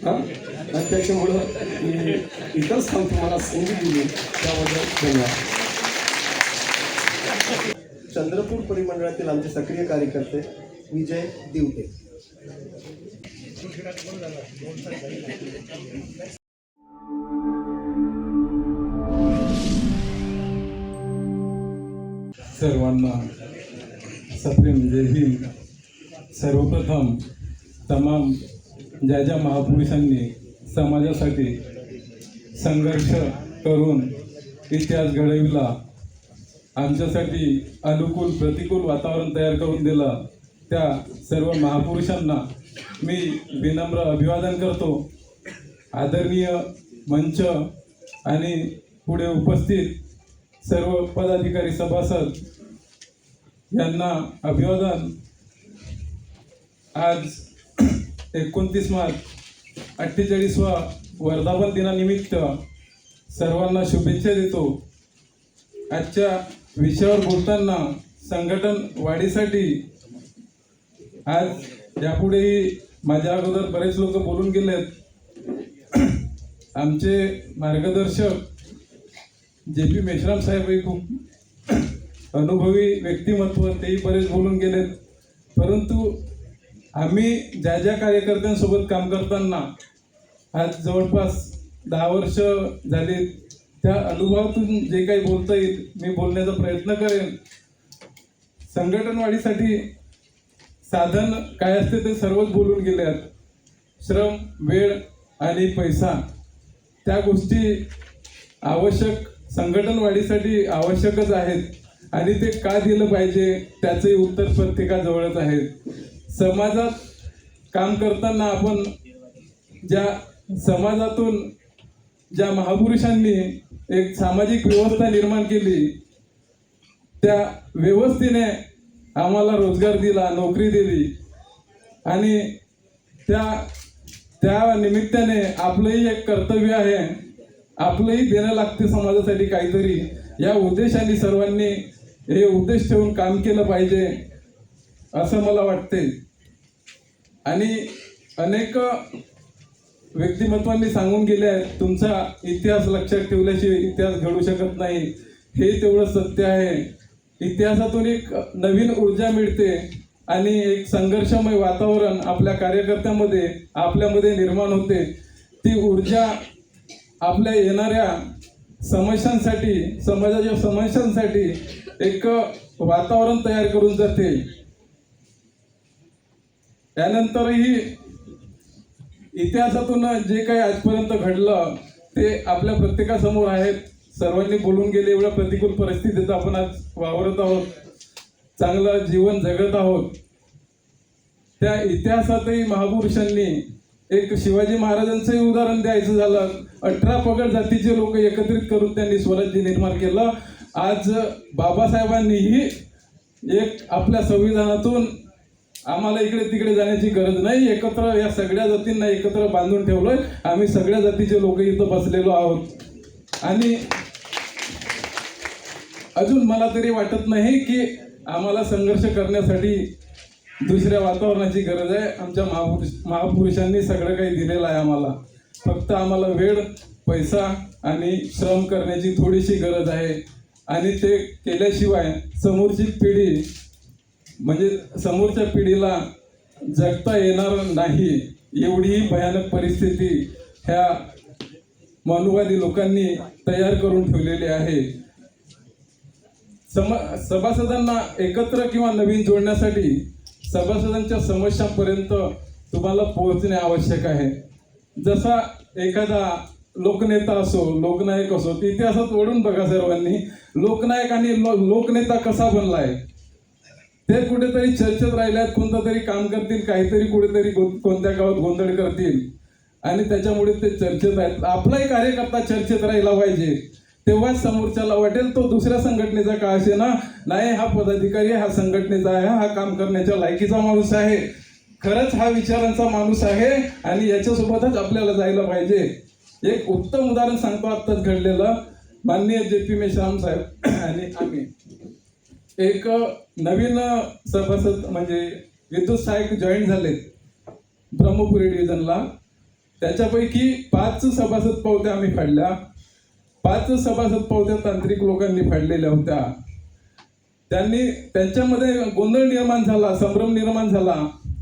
हा, आणि त्याच्यामुळं मी इथंच थांबतो. मला संधी दिली त्याबद्दल धन्यवाद. चंद्रपूर परिमंडळातील आमचे सक्रिय कार्यकर्ते विजय दिवटे. सर्वांना सप्रेम जय हिंद. सर्वप्रथम तमाम ज्या महापुरुषांनी समाजासाठी संघर्ष करून इतिहास घडविला, आमच्यासाठी अनुकूल प्रतिकूल वातावरण तयार करून दिलं, त्या सर्व महापुरुषांना मी विनम्र अभिवादन करतो. आदरणीय मंच आणि पुढे उपस्थित सर्व पदाधिकारी सभासद यांना अभिवादन. आज 29 मार्च 48वा वर्धापन दिनानिमित्त सर्वांना शुभेच्छा देतो. आजच्या विषयावर बोलताना संघटन वाढीसाठी आज यापुढेही माझ्या अगोदर बरेच लोक बोलून गेलेत. आमचे मार्गदर्शक JP मेश्राम साहेब हे खूप अनुभवी व्यक्तिमत्व, तेही बरेच बोलून गेलेत. परंतु आम्ही ज्या कार्यकर्त्यांसोबत काम करताना आज जवळपास 10 वर्ष झाली, त्या अनुभवातून जे काही बोलता येईल मी बोलण्याचा प्रयत्न करेन. संघटन वाढीसाठी साधन काय असते ते सर्वच बोलून गेले आहेत. श्रम, वेळ आणि पैसा, त्या गोष्टी आवश्यक संघटन वाढीसाठी आवश्यकच आहेत आणि ते का दिलं पाहिजे त्याचंही उत्तर प्रत्येकाजवळच आहे. समाजात काम करताना आपण ज्या समाजातून ज्या महापुरुषांनी एक सामाजिक व्यवस्था निर्माण केली, त्या व्यवस्थेने आम्हाला रोजगार दिला, नोकरी दिली आणि त्या निमित्ताने आपलंही एक कर्तव्य आहे, आपलंही देणं लागते समाजासाठी काहीतरी. या उद्देशाने सर्वांनी हे उद्देश ठेवून काम केलं पाहिजे असं मला वाटते. आणि अनेक व्यक्तिमत्वांनी सांगून गेले आहेत, तुमचा इतिहास लक्षात ठेवल्याशिवाय इतिहास घडू शकत नाही. हे तेवढं सत्य आहे. इतिहासातून एक नवीन ऊर्जा मिळते आणि एक संघर्षमय वातावरण आपल्या कार्यकर्त्यामध्ये आपल्यामध्ये निर्माण होते. ती ऊर्जा आपल्या येणाऱ्या समस्यांसाठी, समाजाच्या समस्यांसाठी एक वातावरण तयार करून जाते. त्यानंतरही इतिहासातून जे काही आजपर्यंत घडलं ते आपल्या प्रत्येकासमोर आहेत. सर्वांनी बोलून गेले, एवढ्या प्रतिकूल परिस्थितीत आपण आज वावरत आहोत, चांगलं जीवन जगत आहोत. त्या इतिहासातही महापुरुषांनी एक शिवाजी महाराजांचंही उदाहरण द्यायचं झालं, 18 पगड जातीचे लोक एकत्रित करून त्यांनी स्वराज्य निर्माण केलं. आज बाबासाहेबांनीही एक आपल्या संविधानातून आम्हाला इकडे तिकडे जाण्याची गरज नाही, एकत्र या सगळ्या जातींना एकत्र बांधून ठेवलोय. आम्ही सगळ्या जातीचे लोक इथं बसलेलो आहोत. आणि अजून मला तरी वाटत नाही की आम्हाला संघर्ष करण्यासाठी दुसऱ्या वातावरणाची गरज आहे. आमच्या महापुरुषांनी सगळं काही दिलेलं आहे आम्हाला. फक्त आम्हाला वेळ, पैसा आणि श्रम करण्याची थोडीशी गरज आहे. आणि ते केल्याशिवाय समोरची पिढी, म्हणजे समोरच्या पिढीला जगता येणार नाही, एवढीही भयानक परिस्थिती ह्या मनुवादी लोकांनी तयार करून ठेवलेली आहे. सभासदांना एकत्र किंवा नवीन जोडण्यासाठी सभासदांच्या समस्यांपर्यंत तुम्हाला पोहोचणे आवश्यक आहे. जसा एखादा लोकनेता असो, लोकनायक असो, इतिहासात ओढून बघा सर्वांनी, लोकनायक आणि लोकनेता कसा बनलाय. ते कुठेतरी चर्चेत राहिल्यात, कोणतं तरी काम करतील, काहीतरी कुठेतरी कोणत्या गावात गोंधळ करतील आणि त्याच्यामुळे ते चर्चेत आहेत. आपलाही कार्यकर्ता चर्चेत राहिला पाहिजे, तेव्हाच समोरच्याला वाटेल तो दुसऱ्या संघटनेचा का असे ना, नाही हा पदाधिकारी हा संघटनेचा आहे, हा काम करण्याच्या लायकीचा माणूस आहे, खरंच हा विचारांचा माणूस आहे आणि याच्यासोबतच आपल्याला जायला पाहिजे. एक उत्तम उदाहरण सांगतो आत्ताच घडलेलं. माननीय JP मेश्राम साहेब आणि आम्ही एक नवीन सभासद म्हणजे विद्युत सहाय्यक जॉईन झाले ब्रह्मपुरी डिव्हिजनला. त्याच्यापैकी 5 सभासद पावत्या आम्ही फाडल्या. 5 सभासद पावत्या तांत्रिक लोकांनी फाडलेल्या होत्या. त्यांच्यामध्ये गोंधळ निर्माण झाला, संभ्रम निर्माण झाला.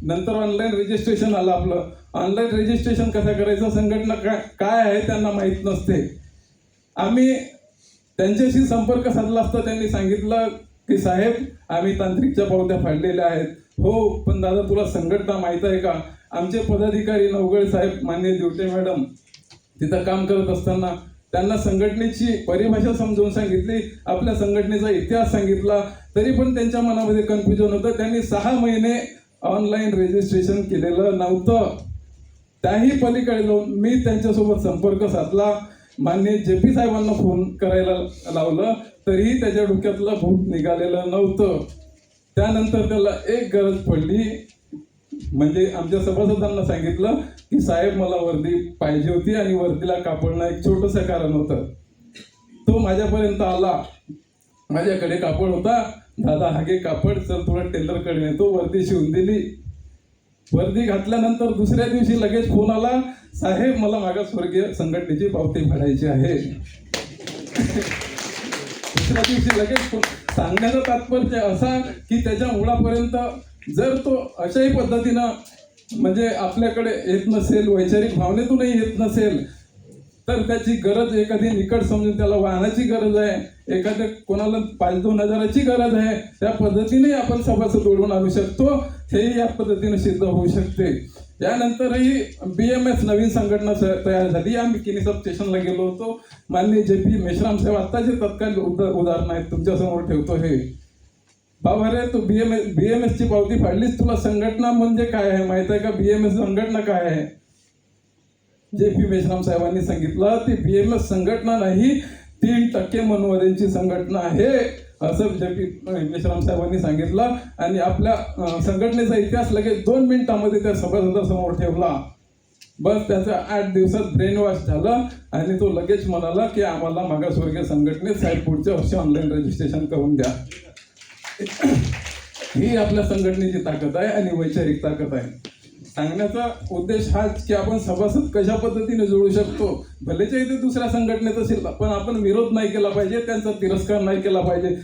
नंतर ऑनलाईन रजिस्ट्रेशन आलं आपलं. ऑनलाईन रजिस्ट्रेशन कसं करायचं, संघटना काय आहे त्यांना माहीत नसते. आम्ही त्यांच्याशी संपर्क साधला असता त्यांनी सांगितलं की साहेब आम्ही तांत्रिकच्या पावत्या फाडलेल्या आहेत. हो पण दादा तुला संघटना माहीत आहे का? आमचे पदाधिकारी नवगळे साहेब, मान्य दिवटे मॅडम तिथं काम करत असताना त्यांना संघटनेची परिभाषा समजावून सांगितली, आपल्या संघटनेचा इतिहास सांगितला, तरी पण त्यांच्या मनामध्ये कन्फ्युजन होतं. त्यांनी 6 महिने ऑनलाईन रजिस्ट्रेशन केलेलं नव्हतं. त्याही पलीकडे जाऊन मी त्यांच्यासोबत संपर्क साधला, माननीय JP साहेबांना फोन करायला लावलं, तरीही त्याच्या डोक्यातलं भूत निघालेलं नव्हतं. त्यानंतर त्याला एक गरज पडली, म्हणजे आमच्या सभासदांना सांगितलं की साहेब मला वर्दी पाहिजे होती आणि वर्दीला कापडणं एक छोटंसं कारण होतं. तो माझ्यापर्यंत आला, माझ्याकडे कापड होता, दादा हागे कापड, चल तुला टेलरकडे नेतो. वर्दी शिवून दिली. वर्दी घातल्यानंतर दुसऱ्या दिवशी लगेच फोन आला, साहेब मला मागासवर्गीय संघटनेची पावती फाडायची आहे. दुसऱ्या दिवशी लगेच फोन. सांगण्याचं तात्पर्य असा की त्याच्या मुळापर्यंत जर तो अशाही पद्धतीनं म्हणजे आपल्याकडे येत नसेल, वैचारिक भावनेतूनही येत नसेल, तर त्याची गरज एखादी निकट समजून त्याला वाहनाची गरज आहे, एखाद्या कोणाला 5-2 हजाराची गरज आहे, त्या पद्धतीने आपण सभासद ओढून आणू शकतो. हेही या पद्धतीने सिद्ध होऊ शकते. यानंतरही BMS नवीन संघटना तयार झाली. आम्ही किनी सब स्टेशनला गेलो होतो. माननीय JP मेश्राम साहेब आत्ताचे तत्काळ उदाहरण आहेत तुमच्यासमोर ठेवतो. हे बाबा रे तू BMS ची पावती फाडलीस, तुला संघटना म्हणजे काय आहे माहित आहे का? BMS संघटना काय आहे? JP मेश्राम साहेबांनी सांगितलं ती BMS संघटना नाही, 3% मनोवाद्यांची संघटना आहे असं JP मेश्राम साहेबांनी सांगितलं. आणि आपल्या संघटनेचा इतिहास लगेच 2 मिनिटांमध्ये त्या सभासदासमोर ठेवला. बस त्याचा 8 दिवसात ब्रेन वॉश झालं आणि तो लगेच म्हणाला की आम्हाला मागासवर्गीय संघटनेत साहेब पुढच्या वर्षी ऑनलाईन रजिस्ट्रेशन करून द्या. ही आपल्या संघटनेची ताकद आहे आणि वैचारिक ताकद आहे. सांगण्याचा उद्देश हाच की आपण सभासद कशा पद्धतीने जोडू शकतो. भलेच्या इथे दुसऱ्या संघटनेत असेल पण आपण विरोध नाही केला पाहिजे, त्यांचा तिरस्कार नाही केला पाहिजे.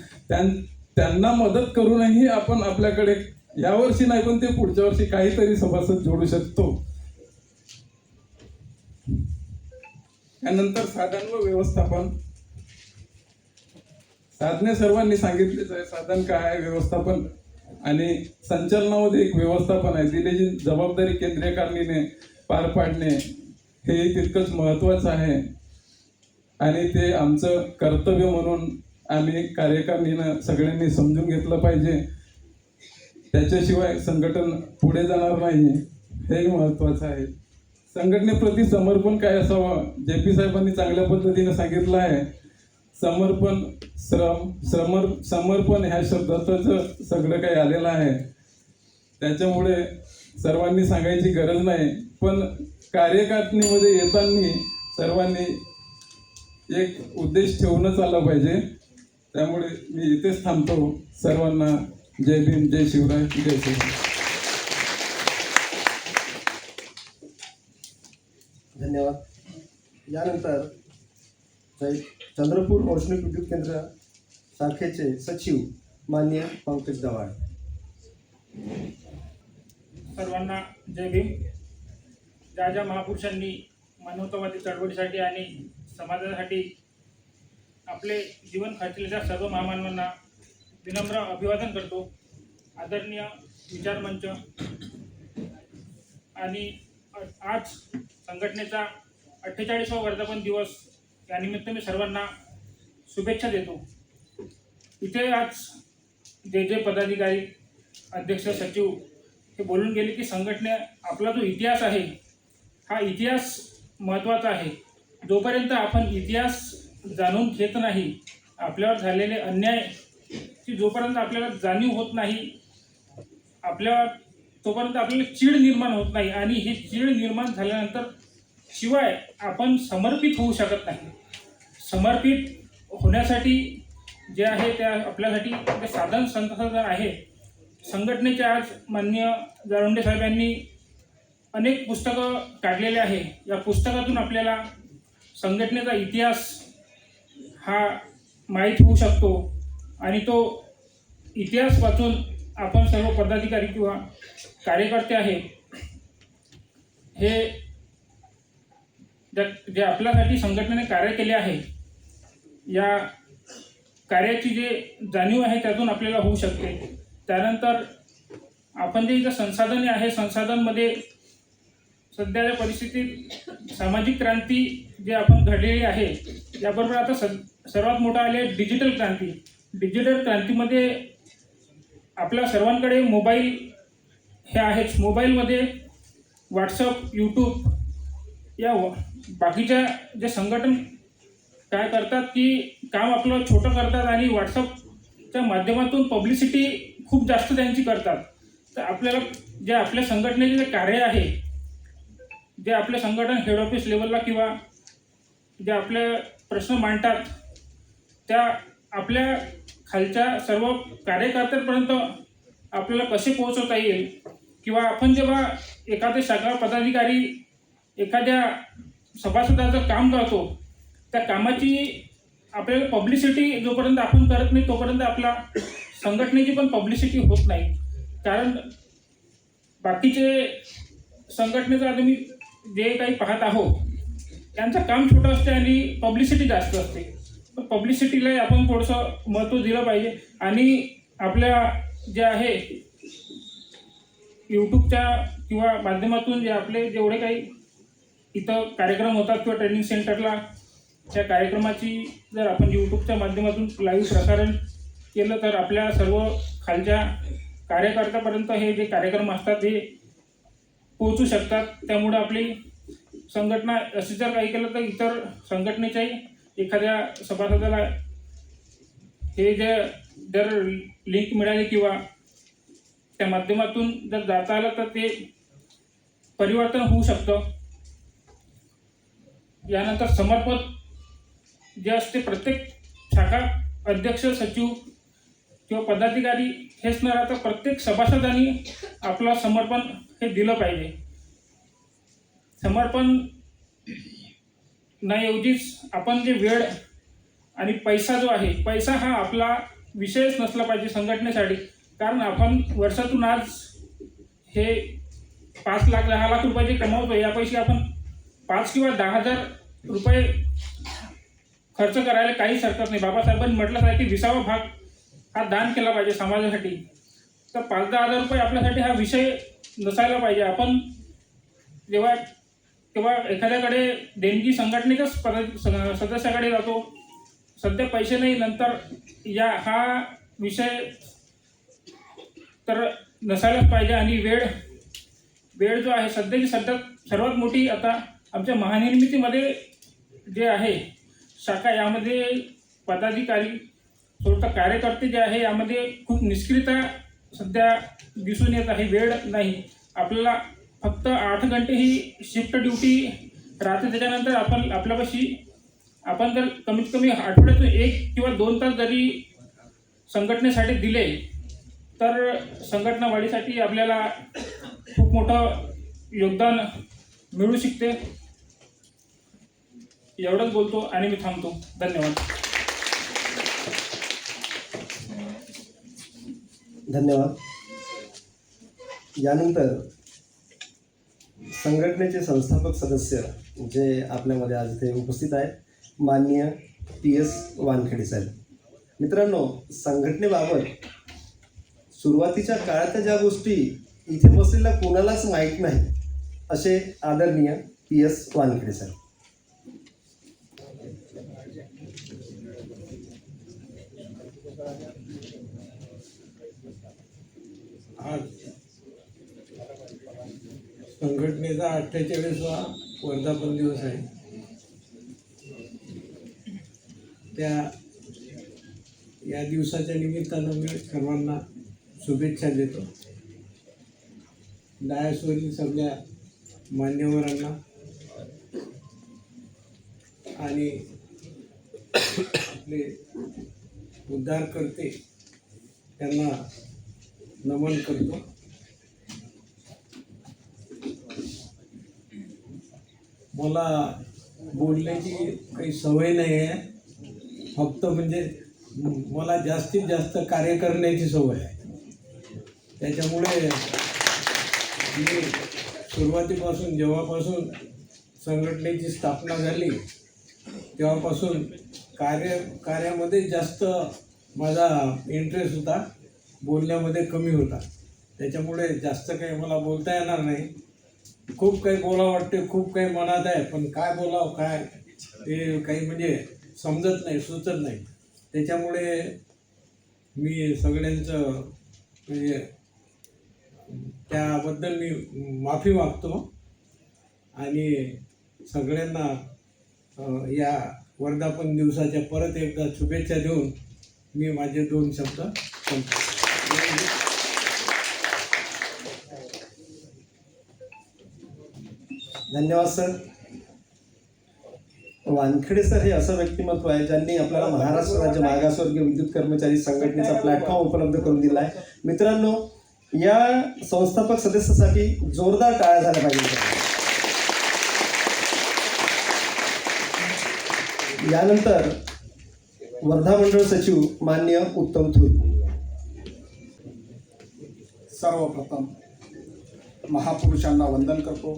त्यांना मदत करूनही आपण आपल्याकडे यावर्षी नाही पण ते पुढच्या वर्षी काहीतरी सभासद जोडू शकतो. त्यानंतर साधन व व्यवस्थापन. साधने सर्वांनी सांगितलेच आहे. साधन काय आहे, व्यवस्थापन आणि संचालनामध्ये एक व्यवस्थापन आहे. दिलेली जबाबदारी केंद्रीय कारणीने पार पाडणे हे तितकंच महत्त्वाचं आहे आणि ते आमचं कर्तव्य म्हणून आम्ही कार्यकारिणीनं सगळ्यांनी समजून घेतलं पाहिजे. त्याच्याशिवाय संघटन पुढे जाणार नाही, हेही महत्त्वाचं आहे. संघटनेप्रती समर्पण काय असावं, JP साहेबांनी चांगल्या पद्धतीने सांगितलं आहे. समर्पण, समर्पण ह्या शब्दातच सगळं काही आलेलं आहे. त्याच्यामुळे सर्वांनी सांगायची गरज नाही, पण कार्यकारिणीमध्ये येताना सर्वांनी एक उद्देश ठेवूनच आला पाहिजे. त्यामुळे मी इथेच थांबतो. सर्वांना जय भीम, जय शिवराय, जय शिवराय. धन्यवाद. यानंतर चंद्रपूर औष्णिक विद्युत केंद्र शाखेचे सचिव माननीय पंकज दवाड. सर्वांना जय भीम. ज्या महापुरुषांनी मानवतावादी चळवळीसाठी आणि समाजासाठी आपले जीवन खर्चलेल्या सर्व महामानवांना विनम्र अभिवादन करतो. आदरणीय विचारमंच आणि आज संघटनेचा 48वा वर्धापन दिवस या निमित्त मी सर्वांना शुभेच्छा देतो. इथे आज जे पदाधिकारी, अध्यक्ष, सचिव हे बोलून गेले की संघटने आपला जो इतिहास आहे हा इतिहास महत्त्वाचा आहे. जोपर्यंत आपण इतिहास जाणून घेत नाही, आपल्यावर झालेले अन्यायची जोपर्यंत आपल्याला जाणीव होत नाही, तोपर्यंत आपल्याला चीड निर्माण होत नाही आणि ही चीड निर्माण झाल्यानंतर शिवाय आपण समर्पित होऊ शकत नाही. समर्पित होण्यासाठी जे आहे त्या आपल्यासाठी जे साधन संसाधन आहे. संघटनेचे आज माननीय जारुंडे साहेब यांनी अनेक पुस्तकं काढलेले आहे. या पुस्तकातून आपल्याला संघटनेचा इतिहास हा माहीत होऊ शकतो आणि तो इतिहास वाचून आपण सर्व पदाधिकारी किंवा कार्यकर्ते आहे हे जे आपल्यासाठी संघटनेने कार्य केले आहे या कार्याची जे जाणीव आहे त्यातून आपल्याला होऊ शकते. त्यानंतर आपण जे इथं संसाधने आहे संसाधनमध्ये सध्याच्या परिस्थितीत सामाजिक क्रांती जे आपण घडलेली आहे याबरोबर आता सर्वात मोठा आले डिजिटल क्रांती. डिजिटल क्रांतीमध्ये आपल्या सर्वांकडे मोबाईल हे आहेच. मोबाईलमध्ये व्हॉट्सअप, यूट्यूब या बाकीच्या जे संघटन काय करतात की काम आपलं छोटं करतात आणि व्हॉट्सअपच्या माध्यमातून पब्लिसिटी खूप जास्त त्यांची करतात. तर आपल्याला जे आपल्या संघटनेचे जे कार्य आहे जे आपले संघटन हेड ऑफिस लेवलला किंवा जे आपले प्रश्न मांडतात त्या आपल्या खालच्या सर्व कार्यकर्त्यांपर्यंत आपल्याला कसे पोहोचवता येईल किंवा आपण जेव्हा एखादे शाखा पदाधिकारी एखाद्या सभासदाचं काम करतो त्या कामाची आपल्याला पब्लिसिटी जोपर्यंत आपण करत नाही तोपर्यंत आपल्या संघटनेची पण पब्लिसिटी होत नाही. कारण बाकीचे संघटनेचं आता मी जे काही पाहत आहोत त्यांचं काम छोटं असते आणि पब्लिसिटी जास्त असते. तर पब्लिसिटीला आपण थोडंसं महत्त्व दिलं पाहिजे आणि आपल्या जे आहे यूट्यूबच्या किंवा माध्यमातून जे आपले जेवढे काही इथं कार्यक्रम होतात किंवा ट्रेनिंग सेंटरला त्या कार्यक्रमाची जर आपण यूट्यूबच्या माध्यमातून लाईव्ह प्रसारण केलं तर आपल्या सर्व खालच्या कार्यकर्त्यापर्यंत हे जे कार्यक्रम असतात हे पोहोचू शकतात. त्यामुळे आपली संघटना अशी जर काही केलं तर इतर संघटनेच्याही एखाद्या सभासदाला हे जे जर लिंक मिळाली किंवा त्या माध्यमातून जर जाता आलं तर ते परिवर्तन होऊ शकतं. यानंतर समर्पण जे असते प्रत्येक शाखा अध्यक्ष, सचिव किंवा पदाधिकारी हेच न राहता प्रत्येक सभासदांनी आपलं समर्पण हे दिलं पाहिजे. समर्पण नाऐवजीच आपण जे वेळ आणि पैसा जो आहे पैसा हा आपला विषयच नसला पाहिजे संघटनेसाठी. कारण आपण वर्षातून आज हे 5 लाख 10 लाख रुपये जे कमावतो या पैसे आपण 5 किंवा 10,000 रुपये खर्च करायला काहीच हरकत नाही. बाबासाहेबांनी म्हटलंच आहे की 20वा भाग हा दान केला पाहिजे समाजासाठी. तर 5-10 हजार रुपये आपल्यासाठी हा विषय नसायला पाहिजे. आपण जेव्हा किंवा एखाद्याकडे देणगी संघटनेच्याच सदस्याकडे जातो सध्या पैसे नाही नंतर या हा विषय तर नसायलाच पाहिजे. आणि वेळ जो आहे सध्या सर्वात मोठी आता आमच्या महानिर्मितीमध्ये जे आहे शाखा यामध्ये पदाधिकारी थोडं कार्यकर्ते जे आहे यामध्ये खूप निष्क्रियता सध्या दिसून येत आहे. वेळ नाही आपल्याला फक्त 8 घंटे ही शिफ्ट ड्युटी राहते. त्याच्यानंतर आपल्यापाशी आपण जर कमीत कमी आठवड्यातून 1 किंवा 2 तास जरी संघटनेसाठी दिले तर संघटना वाढीसाठी आपल्याला खूप मोठं योगदान मिळू शकते. एवढंच बोलतो आणि मी थांबतो. धन्यवाद. धन्यवाद. यानंतर संघटनेचे संस्थापक सदस्य जे आपल्यामध्ये आज इथे उपस्थित आहेत माननीय PS वानखेडे साहेब. मित्रांनो, संघटनेबाबत सुरुवातीच्या काळातल्या ज्या गोष्टी इथे बसलेल्या कोणालाच माहीत नाही असे आदरणीय PS वानखेडे साहेब. आज संघटनेचा 48वा वर्धापन दिवस आहे. या दिवसाच्या निमित्तानं मी सर्वांना शुभेच्छा देतो. डायसवरील सगळ्या मान्यवरांना आणि आपले उद्धारकर्ते त्यांना नमन करतो. मला बोलण्याची काही सवय नाही आहे, फक्त म्हणजे मला जास्तीत जास्त कार्य करण्याची सवय आहे. त्याच्यामुळे मी सुरुवातीपासून जेव्हापासून संघटनेची स्थापना झाली तेव्हापासून कार्यामध्ये जास्त माझा इंटरेस्ट होता, बोलण्यामध्ये कमी होता. त्याच्यामुळे जास्त काही मला बोलता येणार नाही. खूप काही बोलावं वाटते, खूप काही मनात आहे, पण काय बोलावं काय ते काही म्हणजे समजत नाही, सुचत नाही. त्याच्यामुळे मी सगळ्यांचं म्हणजे त्याबद्दल मी माफी मागतो आणि सगळ्यांना या वर्धापन दिवसाच्या परत एकदा शुभेच्छा देऊन मी माझे 2 शब्द संपवतो. धन्यवाद सर. वानखेडे सर हे असं व्यक्तिमत्व आहे ज्यांनी आपल्याला महाराष्ट्र राज्य मागासवर्गीय विद्युत कर्मचारी संघटनेचा प्लॅटफॉर्म उपलब्ध करून दिला आहे. मित्रांनो, या संस्थापक सदस्यासाठी जोरदार टाळ्या झाल्या पाहिजे. यानंतर वर्धा मंडळ सचिव माननीय उत्तम थोर. सर्वप्रथम महापुरुषांना वंदन करतो,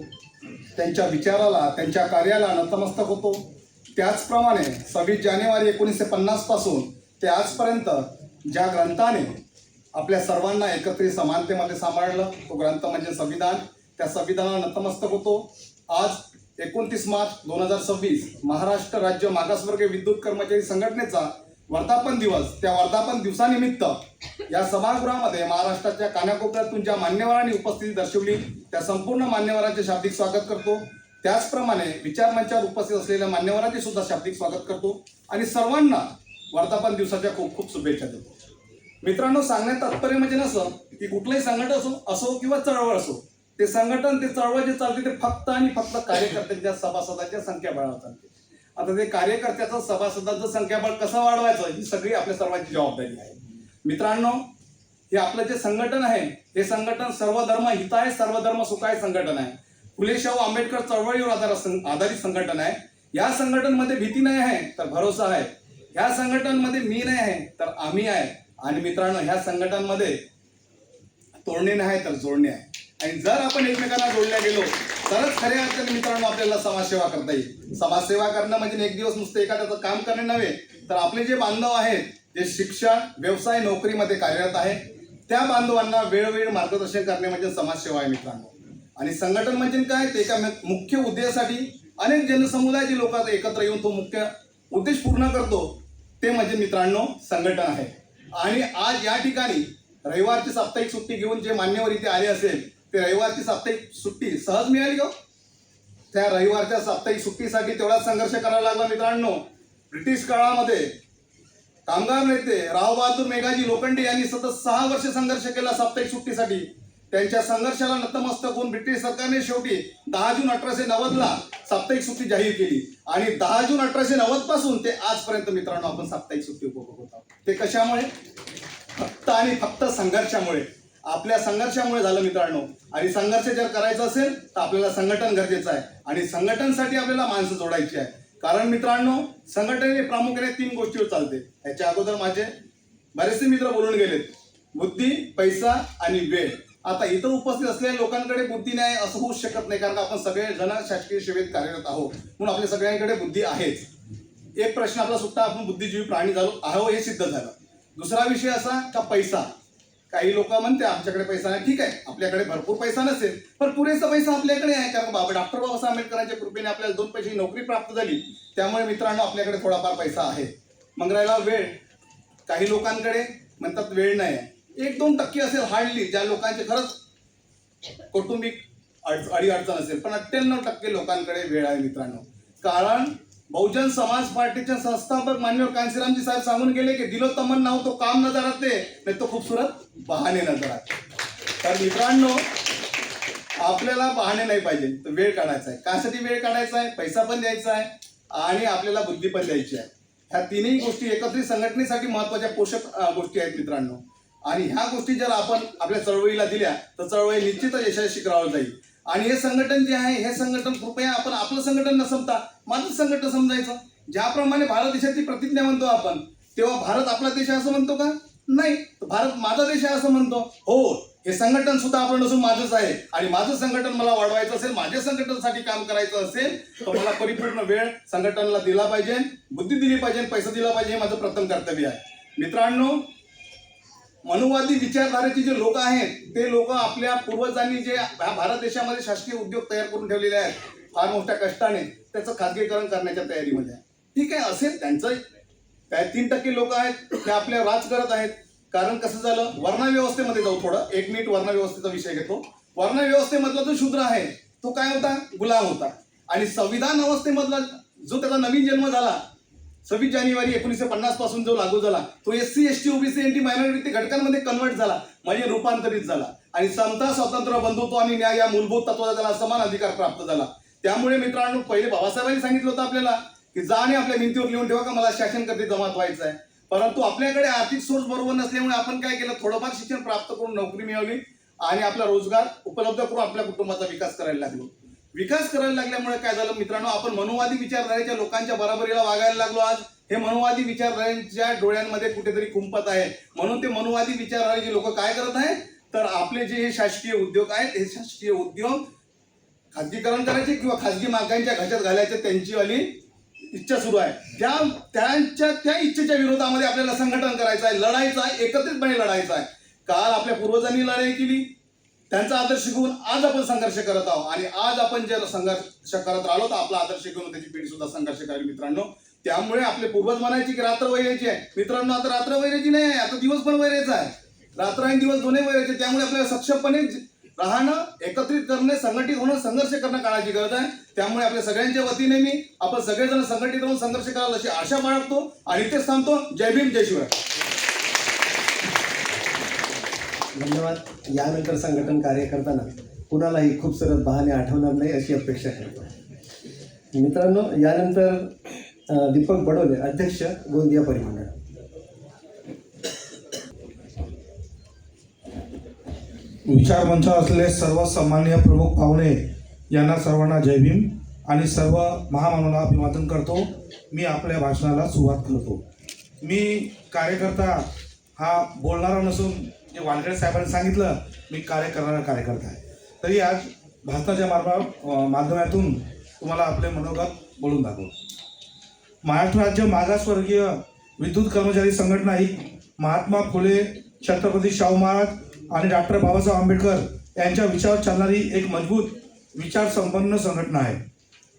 त्यांच्या विचाराला त्यांच्या कार्याला नतमस्तक होतो. त्याचप्रमाणे 26 जानेवारी 1950 पासून ते आजपर्यंत ज्या ग्रंथाने आपल्या सर्वांना एकत्रित समानतेमध्ये सांभाळलं तो ग्रंथ म्हणजे संविधान. त्या संविधानाला नतमस्तक होतो. आज 29 मार्च 2026 महाराष्ट्र राज्य मागासवर्गीय विद्युत कर्मचारी संघटनेचा वर्धापन दिवस. त्या वर्धापन दिवसानिमित्त या सभागृहामध्ये महाराष्ट्राच्या कानाकोपऱ्यातून ज्या मान्यवरांनी उपस्थिती दर्शवली त्या संपूर्ण मान्यवरांचे शाब्दिक स्वागत करतो. त्याचप्रमाणे विचारमंचावर उपस्थित असलेल्या मान्यवरांचे सुद्धा शाब्दिक स्वागत करतो आणि सर्वांना वर्धापन दिवसाच्या खूप खूप शुभेच्छा देतो. मित्रांनो, सांगण्यात तात्पर्य म्हणजे नसं की कुठलंही संघटन असो किंवा चळवळ असो, ते संघटन ते चळवळ जे चालते ते फक्त आणि फक्त कार्यकर्त्यांच्या सभासदांच्या संख्याबळावर चालते. आता ते कार्यकर्त्याचं सभासदांचं संख्याबळ कसं वाढवायचं ही सगळी आपल्या सर्वांची जबाबदारी आहे. मित्रांनो, हे आपलं जे संघटन आहे हे संघटन सर्वधर्म हिताय सर्वधर्म सुखाय संघटन आहे. फुले शाहू आंबेडकर चळवळीवर आधारित संघटन आहे. या संघटनमध्ये भीती नाही आहे तर भरोसा आहे. ह्या संघटनमध्ये मी नाही आहे तर आम्ही आहे. आणि मित्रांनो, ह्या संघटनमध्ये तोडणे नाही तर जोडणे आहे. आणि जर आपण एकमेकांना जोडल्या गेलो तरच खऱ्या अर्थाने मित्रांनो आपल्याला समाजसेवा करता येईल. समाजसेवा करणं म्हणजे एक दिवस नुसतं एखाद्याचं काम करणे नव्हे, तर आपले जे बांधव आहेत जे शिक्षण व्यवसाय नोकरीमध्ये कार्यरत आहे त्या बांधवांना वेळोवेळी मार्गदर्शन करणे म्हणजे समाजसेवा आहे मित्रांनो. आणि संघटन म्हणजे काय, ते एका मुख्य उद्देशासाठी अनेक जनसमुदायाचे लोक एकत्र येऊन तो मुख्य उद्देश पूर्ण करतो, ते म्हणजे मित्रांनो संघटन आहे. आणि आज या ठिकाणी रविवारची साप्ताहिक सुट्टी घेऊन जे मान्यवर इथे आले असेल ते रविवारची साप्ताहिक सुट्टी सहज मिळाली का? त्या रविवारच्या साप्ताहिक सुट्टीसाठी तेवढा संघर्ष करावा लागला मित्रांनो. ब्रिटिश काळामध्ये कामगार नेते रावबहादूर मेघाजी लोखंडे यांनी सतत 6 वर्ष संघर्ष केला साप्ताहिक सुट्टीसाठी. त्यांच्या संघर्षाला नतमस्तक होऊन ब्रिटिश सरकारने शेवटी 10 जून 1890ला साप्ताहिक सुट्टी जाहीर केली. आणि 10 जून 1890 पासून ते आजपर्यंत मित्रांनो आपण साप्ताहिक सुट्टी उपभोगत आहोत. ते कशामुळे? फक्त आणि फक्त संघर्षामुळे. आपल्या संघर्षामुळे झालं मित्रांनो. आणि संघर्ष जर करायचा असेल तर आपल्याला संघटन गरजेचं आहे. आणि संघटनसाठी आपल्याला माणसं जोडायची आहे. कारण मित्रांनो, संघटने प्रामुख्याने 3 गोष्टीवर चालते. याच्या अगोदर माझे बरेचसे मित्र बोलून गेलेत. बुद्धी, पैसा आणि वेळ. आता इथं उपस्थित असलेल्या लोकांकडे बुद्धी नाही असं होऊच शकत नाही, कारण आपण सगळे जण शासकीय सेवेत कार्यरत आहोत, म्हणून आपल्या सगळ्यांकडे बुद्धी आहेच. एक प्रश्न आपला सुट्टा, आपण बुद्धिजीवी प्राणी झालो आहो हे सिद्ध झालं. दुसरा विषय असा का पैसा. काही लोक म्हणते आमच्याकडे पैसा नाही. ठीक आहे, आपल्याकडे भरपूर पैसा नसेल पण पुरेसा पैसा आपल्याकडे आहे, कारण डॉक्टर बाबासाहेब आंबेडकरांच्या कृपेने आपल्याला 2 पैशाची नोकरी प्राप्त झाली. त्यामुळे मित्रांनो आपल्याकडे थोडाफार पैसा आहे. मग राहिला वेळ. काही लोकांकडे म्हणतात वेळ नाही आहे. 1-2% असेल हार्डली ज्या लोकांचे खरंच कौटुंबिक अडीअडचण असेल, पण 98% लोकांकडे वेळ आहे मित्रांनो. कारण बहुजन समाज पार्टीचे संस्थापक मान्यवर कांशीरामजी साहेब सांगून गेले की दिलो तमन्ना हो तो काम नजर आते नाही तो खूबसूरत बहाने नजर आते. तर मित्रांनो, आपल्याला बहाणे नाही पाहिजे, तर वेळ काढायचा आहे. कासाठी वेळ काढायचा आहे? पैसा पण द्यायचा आहे आणि आपल्याला बुद्धी पण द्यायची आहे. ह्या तिन्ही गोष्टी एकत्रित संघटनेसाठी महत्त्वाच्या पोषक गोष्टी आहेत मित्रांनो. आणि ह्या गोष्टी जर आपण आपल्या चळवळीला दिल्या तर चळवळी निश्चितच यशस्वी करावं जाईल. आणि हे संघटन जे आहे हे संघटन कृपया आपण आपलं संघटन न समजता माझं संघटन समजायचं. ज्याप्रमाणे भारत देशाची प्रतिज्ञा म्हणतो आपण, तेव्हा भारत आपला देश आहे असं म्हणतो का? नाही, भारत माझा देश आहे असं म्हणतो. हो, हे संघटन सुद्धा आपण नसून माझंच आहे. आणि माझं संघटन मला वाढवायचं असेल, माझ्या संघटनासाठी काम करायचं असेल तर मला परिपूर्ण वेळ संघटनाला दिला पाहिजे, बुद्धी दिली पाहिजे, पैसा दिला पाहिजे. हे माझं प्रथम कर्तव्य आहे. मित्रांनो, मनुवादी विचारधारेचे जे लोक आहेत ते लोक आपल्या पूर्वजांनी जे भारत देशामध्ये शासकीय उद्योग तयार करून ठेवलेले आहेत फार मोठ्या कष्टाने, त्याचं खाजगीकरण करण्याच्या तयारीमध्ये आहे. ठीक आहे, असेल त्यांचं. काय 3% लोक आहेत ते आपल्या राज करत आहेत. कारण कसं झालं, वर्णव्यवस्थेमध्ये जाऊ थोडं, 1 मिनिट वर्णव्यवस्थेचा विषय घेतो. वर्णव्यवस्थेमधला जो शूद्र आहे तो काय होता? गुलाम होता. आणि संविधान अवस्थेमधला जो त्याचा नवीन जन्म झाला 26 जानेवारी 1950 पासून जो लागू झाला तो SC ST OBC NT minority घटकांमध्ये कन्वर्ट झाला, म्हणजे रूपांतरित झाला. आणि समता, स्वातंत्र्य, बंधुत्व आणि न्याय या मूलभूत तत्वाचा त्याला समान अधिकार प्राप्त झाला. त्यामुळे मित्रांनो, पहिले बाबासाहेबांनी सांगितलं होतं आपल्याला की जा आणि आपल्या भिंतीवर लिहून ठेवा का मला शासनकर्ते जमात व्हायचं आहे. परंतु आपल्याकडे आर्थिक सोर्स बरोबर नसल्यामुळे आपण काय केलं, थोडंफार शिक्षण प्राप्त करून नोकरी मिळवली आणि आपला रोजगार उपलब्ध करून आपल्या कुटुंबाचा विकास करायला लागलो. विकास करायला लागल्यामुळे काय झालं मित्रांनो, आपण मनुवादी विचारधारेच्या लोकांच्या बरोबरीला वागायला लागलो. आज हे मनुवादी विचारधारेच्या डोळ्यांमध्ये कुठेतरी कुंपत आहे. म्हणून ते मनुवादी विचारधारेचे लोक काय करत आहेत, तर आपले जे हे शासकीय उद्योग आहेत हे शासकीय उद्योग खाजगीकरण करायचे किंवा खाजगी मालकांच्या घशात घालायचे त्यांची वाली इच्छा सुरू आहे. त्या इच्छेच्या विरोधामध्ये आपल्याला संघटन करायचं आहे, लढायचं आहे, एकत्रितपणे लढायचं आहे. काल आपल्या पूर्वजांनी लढाई केली, त्यांचा आदर्श घेऊन आज आपण संघर्ष करत आहोत. आणि आज आपण जर संघर्ष करत राहिलो तर आपला आदर्श घेऊन त्याची पिढी सुद्धा संघर्ष करेल मित्रांनो. त्यामुळे आपले पूर्वज म्हणायचे की रात्र वैरायची आहे. मित्रांनो, आता रात्र वैरायची नाही आहे, आता दिवस पण वैरायचा आहे. रात्र आणि दिवस दोन्ही वैरायचे. त्यामुळे आपल्याला सक्षमपणे राहणं, एकत्रित करणे, संघटित होणं, संघर्ष करणं काळाची गरज आहे. त्यामुळे आपल्या सगळ्यांच्या वतीने मी आपण सगळेजण संघटित राहून संघर्ष कराल अशी आशा बाळगतो आणि इथेच थांबतो. जय भीम, जय शिवराय. धन्यवाद. यानंतर संघटन कार्य करताना कुणालाही खूप सरळ बहाणे आठवणार नाही अशी अपेक्षा करतो. मित्रांनो, यानंतर दीपक बडोले, अध्यक्ष गोंदिया परिमंडळ. विचार मंचावर असलेले सर्व सन्माननीय प्रमुख पाहुणे यांना सर्वांना जय भीम आणि सर्व महामानवाला अभिवादन करतो. मी आपल्या भाषणाला सुरुवात करतो. मी कार्यकर्ता हा बोलणारा नसून जे वानखेडे साहेबांनी सांगितलं मी कार्य करणारा कार्यकर्ता आहे. तरी आज भाषणाच्या माध्यमातून तुम्हाला आपले मनोगत बोलून दाखवतो. महाराष्ट्र राज्य मागासवर्गीय विद्युत कर्मचारी संघटना ही महात्मा फुले, छत्रपती शाहू महाराज आणि डॉक्टर बाबासाहेब आंबेडकर यांच्या विचारावर चालणारी एक मजबूत विचार संपन्न संघटना आहे.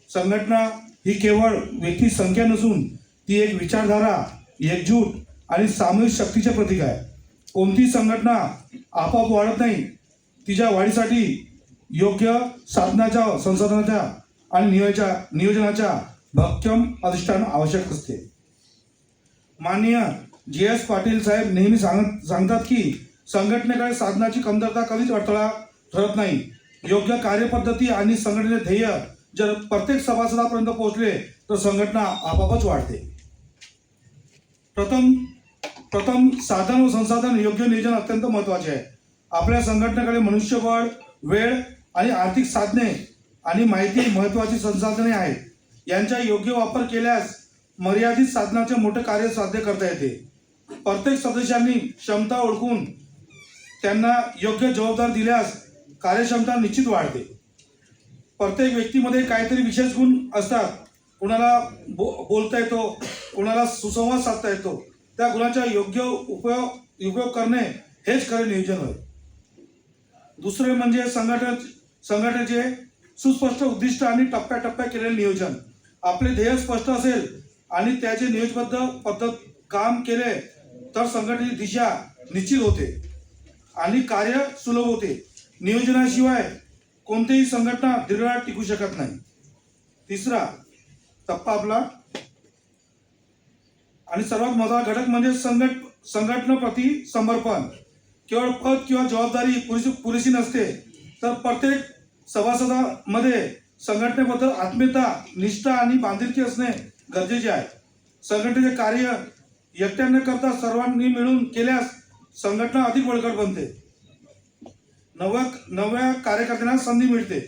संघटना ही केवळ व्यक्ती संख्या नसून ती एक विचारधारा, एकजूट आणि सामूहिक शक्तीचे प्रतीक आहे. कोणती संघटना आपोआप वाढत नाही, तिच्या वाढीसाठी योग्य साधनाच्या, संसाधनाच्या आणि नियोजनाच्या भक्कम अधिष्ठान आवश्यक असते. माननीय GS पाटील साहेब नेहमी सांगतात की संघटनेकडे साधनाची कमतरता कधीच अडथळा ठरत नाही. योग्य कार्यपद्धती आणि संघटनेचे ध्येय जर प्रत्येक सभासदापर्यंत पोहोचले तर संघटना आपोआपच वाढते. प्रथम साधन व संसाधन योग्य नियोजन अत्यंत महत्त्वाचे आहे. आपल्या संघटनेकडे मनुष्यबळ, वेळ आणि आर्थिक साधने आणि माहिती महत्त्वाची संसाधने आहेत. यांचा योग्य वापर केल्यास मर्यादित साधनाचे मोठे कार्य साध्य करता येते. प्रत्येक सदस्यांनी क्षमता ओळखून त्यांना योग्य जबाबदारी दिल्यास कार्यक्षमता निश्चित वाढते. प्रत्येक व्यक्तीमध्ये काहीतरी विशेष गुण असतात. कुणाला बोलता येतो, कुणाला सुसंवाद साधता येतो. त्या गुणाचा योग्य उपयोग करणे हेच खरे नियोजन होय. दुसरे म्हणजे संघटनेचे सुस्पष्ट उद्दिष्ट आणि टप्प्याटप्प्या केलेले नियोजन. आपले ध्येय स्पष्ट असेल आणि त्याचे नियोजबद्ध पद्धत काम केले तर संघटनेची दिशा निश्चित होते आणि कार्य सुलभ होते. नियोजनाशिवाय कोणतीही संघटना दीर्घकाळ टिकू शकत नाही. तिसरा टप्पा आपला आणि सर्वात महत्त्वाचा घटक म्हणजे संघटनेप्रती समर्पण. केवळ पद किंवा जबाबदारी पुरेशी नसते, तर प्रत्येक सभासदामध्ये संघटनेबद्दल आत्मीयता, निष्ठा आणि बांधिलकी असणे गरजेचे आहे. संघटनेचे कार्य एकट्याने करता सर्वांनी मिळून केल्यास संघटना अधिक बळकट बनते. नव्या कार्यकर्त्यांना संधी मिळते.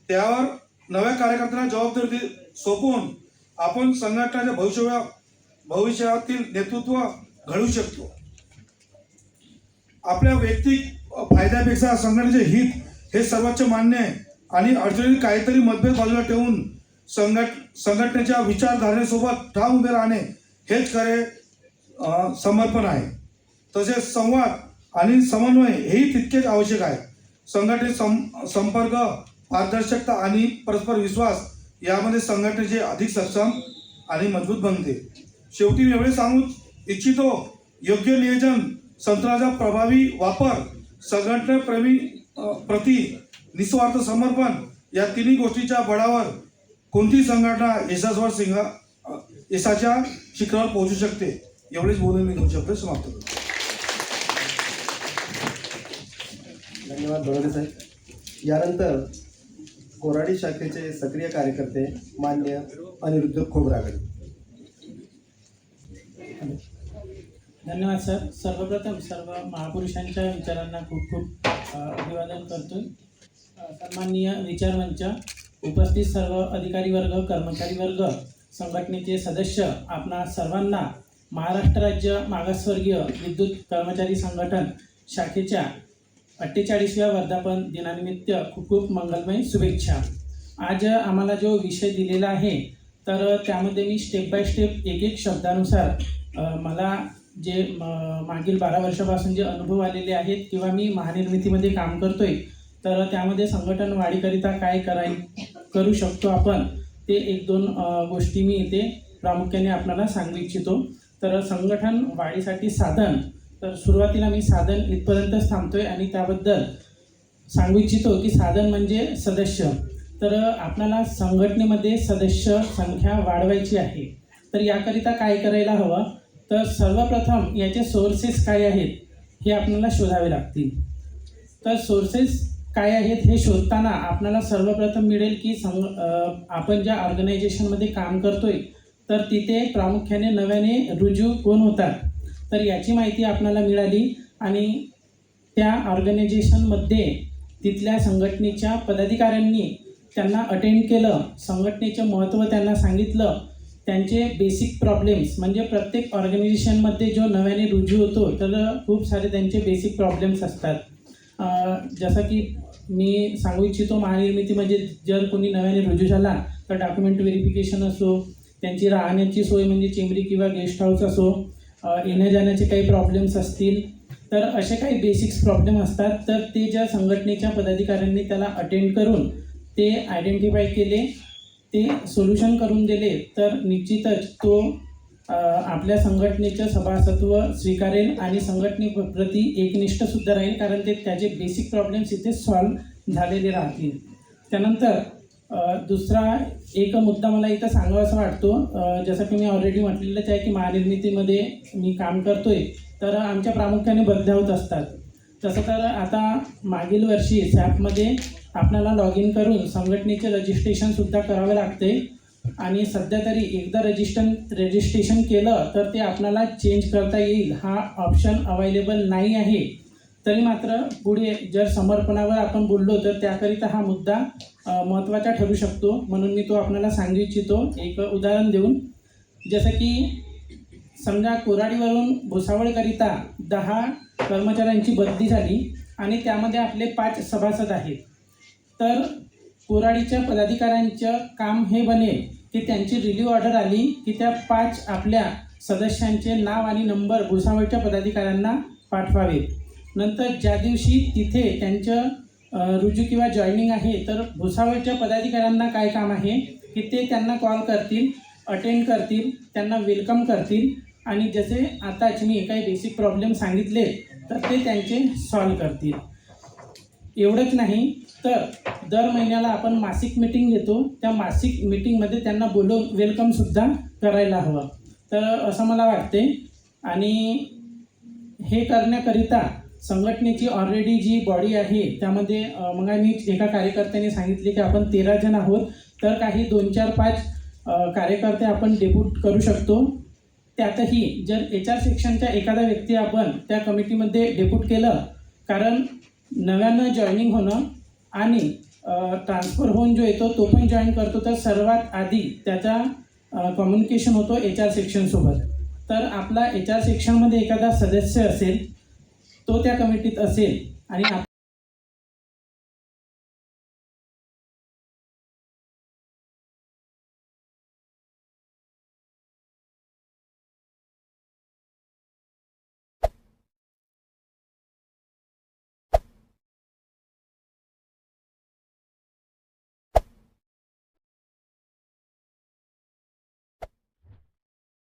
त्यावर नव्या कार्यकर्त्यांना जबाबदारी सोपवून आपण संघटनेच्या भविष्यातील नेतृत्व घडवू शकतो. आपल्या वैयक्तिक फायद्यापेक्षा संघटनेचे हित हे सर्वोच्च मान्य आहे आणि अडचणीत काहीतरी मतभेद बाजूला ठेवून संघटनेच्या विचारधारणेसोबत ठाम उभे राहणे हेच खरे समर्पण आहे. तसेच संवाद आणि समन्वय हेही तितकेच आवश्यक आहे. संघटनेत संपर्क, पारदर्शकता आणि परस्पर विश्वास यामध्ये संघटनेचे अधिक सक्षम आणि मजबूत बनते. शेवटी मी एवढे सांगू इच्छितो, योग्य नियोजन, तंत्राचा प्रभावी वापर, संघटनेप्रेमी प्रति निस्वार्थ समर्पण या तिन्ही गोष्टीच्या बळावर कोणतीही संघटना यशाच्या शिखरावर पोहोचू शकते. एवढेच बोलून मी 2 शब्द समाप्त करतो. धन्यवाद बरोडे साहेब. यानंतर कोराडी शाखेचे सक्रिय कार्यकर्ते मान्य अनिरुद्ध खोब्रागडे. धन्यवाद सर. सर्वप्रथम सर्व महापुरुषांच्या विचारांना खूप खूप अभिवादन करतो. सन्माननीय विचारमंच, उपस्थित सर्व अधिकारी वर्ग, कर्मचारी वर्ग, संघटनेचे सदस्य, आपणा सर्वांना महाराष्ट्र राज्य मागासवर्गीय विद्युत कर्मचारी संघटन शाखेच्या 48व्या वर्धापन दिनानिमित्त खूप खूप मंगलमय शुभेच्छा. आज आम्हाला जो विषय दिलेला आहे तर त्यामध्ये मी स्टेप बाय स्टेप एक शब्दानुसार मला जे मागील 12 वर्षापासून जे अनुभव आलेले आहेत किंवा मी महानिर्मितीमध्ये काम करतोय तर त्यामध्ये संघटन वाढीकरिता काय करू शकतो आपण ते 1-2 गोष्टी मी इथे प्रामुख्याने आपल्याला सांगू इच्छितो. तर संघटन वाढीसाठी साधन, तर सुरुवातीला मी साधन इथपर्यंतच थांबतोय आणि त्याबद्दल सांगू इच्छितो की साधन म्हणजे सदस्य. तर आपल्याला संघटनेमध्ये सदस्य संख्या वाढवायची आहे. तर याकरिता काय करायला हवं, तर सर्वप्रथम याचे सोर्सेस काय आहेत हे आपल्याला शोधावे लागतील. तर सोर्सेस काय आहेत हे शोधताना आपल्याला सर्वप्रथम मिळेल की आपण ज्या ऑर्गनायझेशनमध्ये काम करतोय तर तिथे प्रामुख्याने नव्याने रुजू कोण होतात तर याची माहिती आपल्याला मिळाली आणि त्या ऑर्गनायझेशनमध्ये तिथल्या संघटनेच्या पदाधिकाऱ्यांनी त्यांना अटेंड केलं, संघटनेचं महत्त्व त्यांना सांगितलं, त्यांचे बेसिक प्रॉब्लेम्स म्हणजे प्रत्येक ऑर्गनायझेशनमध्ये जो नव्याने रुजू होतो तर खूप सारे त्यांचे बेसिक प्रॉब्लेम्स असतात. जसं की मी सांगू इच्छितो, महानिर्मिती म्हणजे जर कोणी नव्याने रुजू झाला तर डॉक्युमेंट व्हेरिफिकेशन असो, त्यांची राहण्याची सोय म्हणजे चेंबरी किंवा गेस्ट हाऊस असो, येण्या जाण्याचे काही प्रॉब्लेम्स असतील तर असे काही बेसिक्स प्रॉब्लेम असतात. तर ते ज्या संघटनेच्या पदाधिकाऱ्यांनी त्याला अटेंड करून ते आयडेंटिफाय केले, ते सोल्युशन करून दिले तर निश्चितच तो आपल्या संघटनेचं सभासत्व स्वीकारेल आणि संघटनेप्रती एकनिष्ठसुद्धा राहील, कारण ते त्याचे बेसिक प्रॉब्लेम्स इथे सॉल्व्ह झालेले राहतील. त्यानंतर दुसरा एक मुद्दा मला इथं सांगावासा वाटतो. जसं की मी ऑलरेडी म्हटलेलंच आहे की महानिर्मितीमध्ये मी काम करतोय तर आमच्या प्रामुख्याने बदल्या होत असतात. तसं तर आता मागील वर्षी सॅपमध्ये आपल्याला लॉग इन करून संघटनेचे रजिस्ट्रेशनसुद्धा करावे लागते आणि सध्या तरी एकदा रजिस्ट्रेशन केलं तर ते आपल्याला चेंज करता येईल हा ऑप्शन अवेलेबल नाही आहे. तरी मात्र पुढे जर समर्पणावर आपण बोललो तर त्याकरिता हा मुद्दा महत्त्वाचा ठरू शकतो, म्हणून मी तो आपल्याला सांगू इच्छितो एक उदाहरण देऊन. जसं की समजा कोराडीवरून भुसावळकरिता 10 कर्मचाऱ्यांची बदली झाली आणि त्यामध्ये आपले 5 सभासद आहेत. तर कोराडीच्या पदाधिकाऱ्यांचं काम हे बनेल की त्यांची रिलीव्ह ऑर्डर आली की त्या 5 आपल्या सदस्यांचे नाव आणि नंबर भुसावळच्या पदाधिकाऱ्यांना पाठवावे. नंतर ज्या दिवशी तिथे त्यांचं रुजू किंवा जॉईनिंग आहे तर भुसावळच्या पदाधिकाऱ्यांना काय काम आहे की ते त्यांना कॉल करतील, अटेंड करतील, त्यांना वेलकम करतील आणि जसे आताच मी काही बेसिक प्रॉब्लेम सांगितले तर ते त्यांचे सॉल्व करतील. एवढंच नाही तर दर महिन्याला आपण मासिक मीटिंग घेतो, त्या मासिक मीटिंगमध्ये त्यांना बोलवून वेलकमसुद्धा करायला हवं. तर असं मला वाटते आणि हे करण्याकरिता संघटनेची ऑलरेडी जी बॉडी आहे त्यामध्ये मग मी एका कार्यकर्त्याने सांगितले की आपण 13 जण आहोत तर काही 2, 4, 5 कार्यकर्ते आपण डेप्यूट करू शकतो त्यातही जर HR सेक्शनच्या एखादा व्यक्ती आपण त्या कमिटीमध्ये डेप्यूट केलं, कारण नव्यानं जॉईनिंग होणं आणि ट्रान्सफर होऊन जो येतो तो पण जॉईन करतो, तर सर्वात आधी त्याचा कम्युनिकेशन होतो HR सेक्शनसोबत. तर आपला HR सेक्शनमध्ये एखादा सदस्य असेल, तो त्या कमिटीत असेल आणि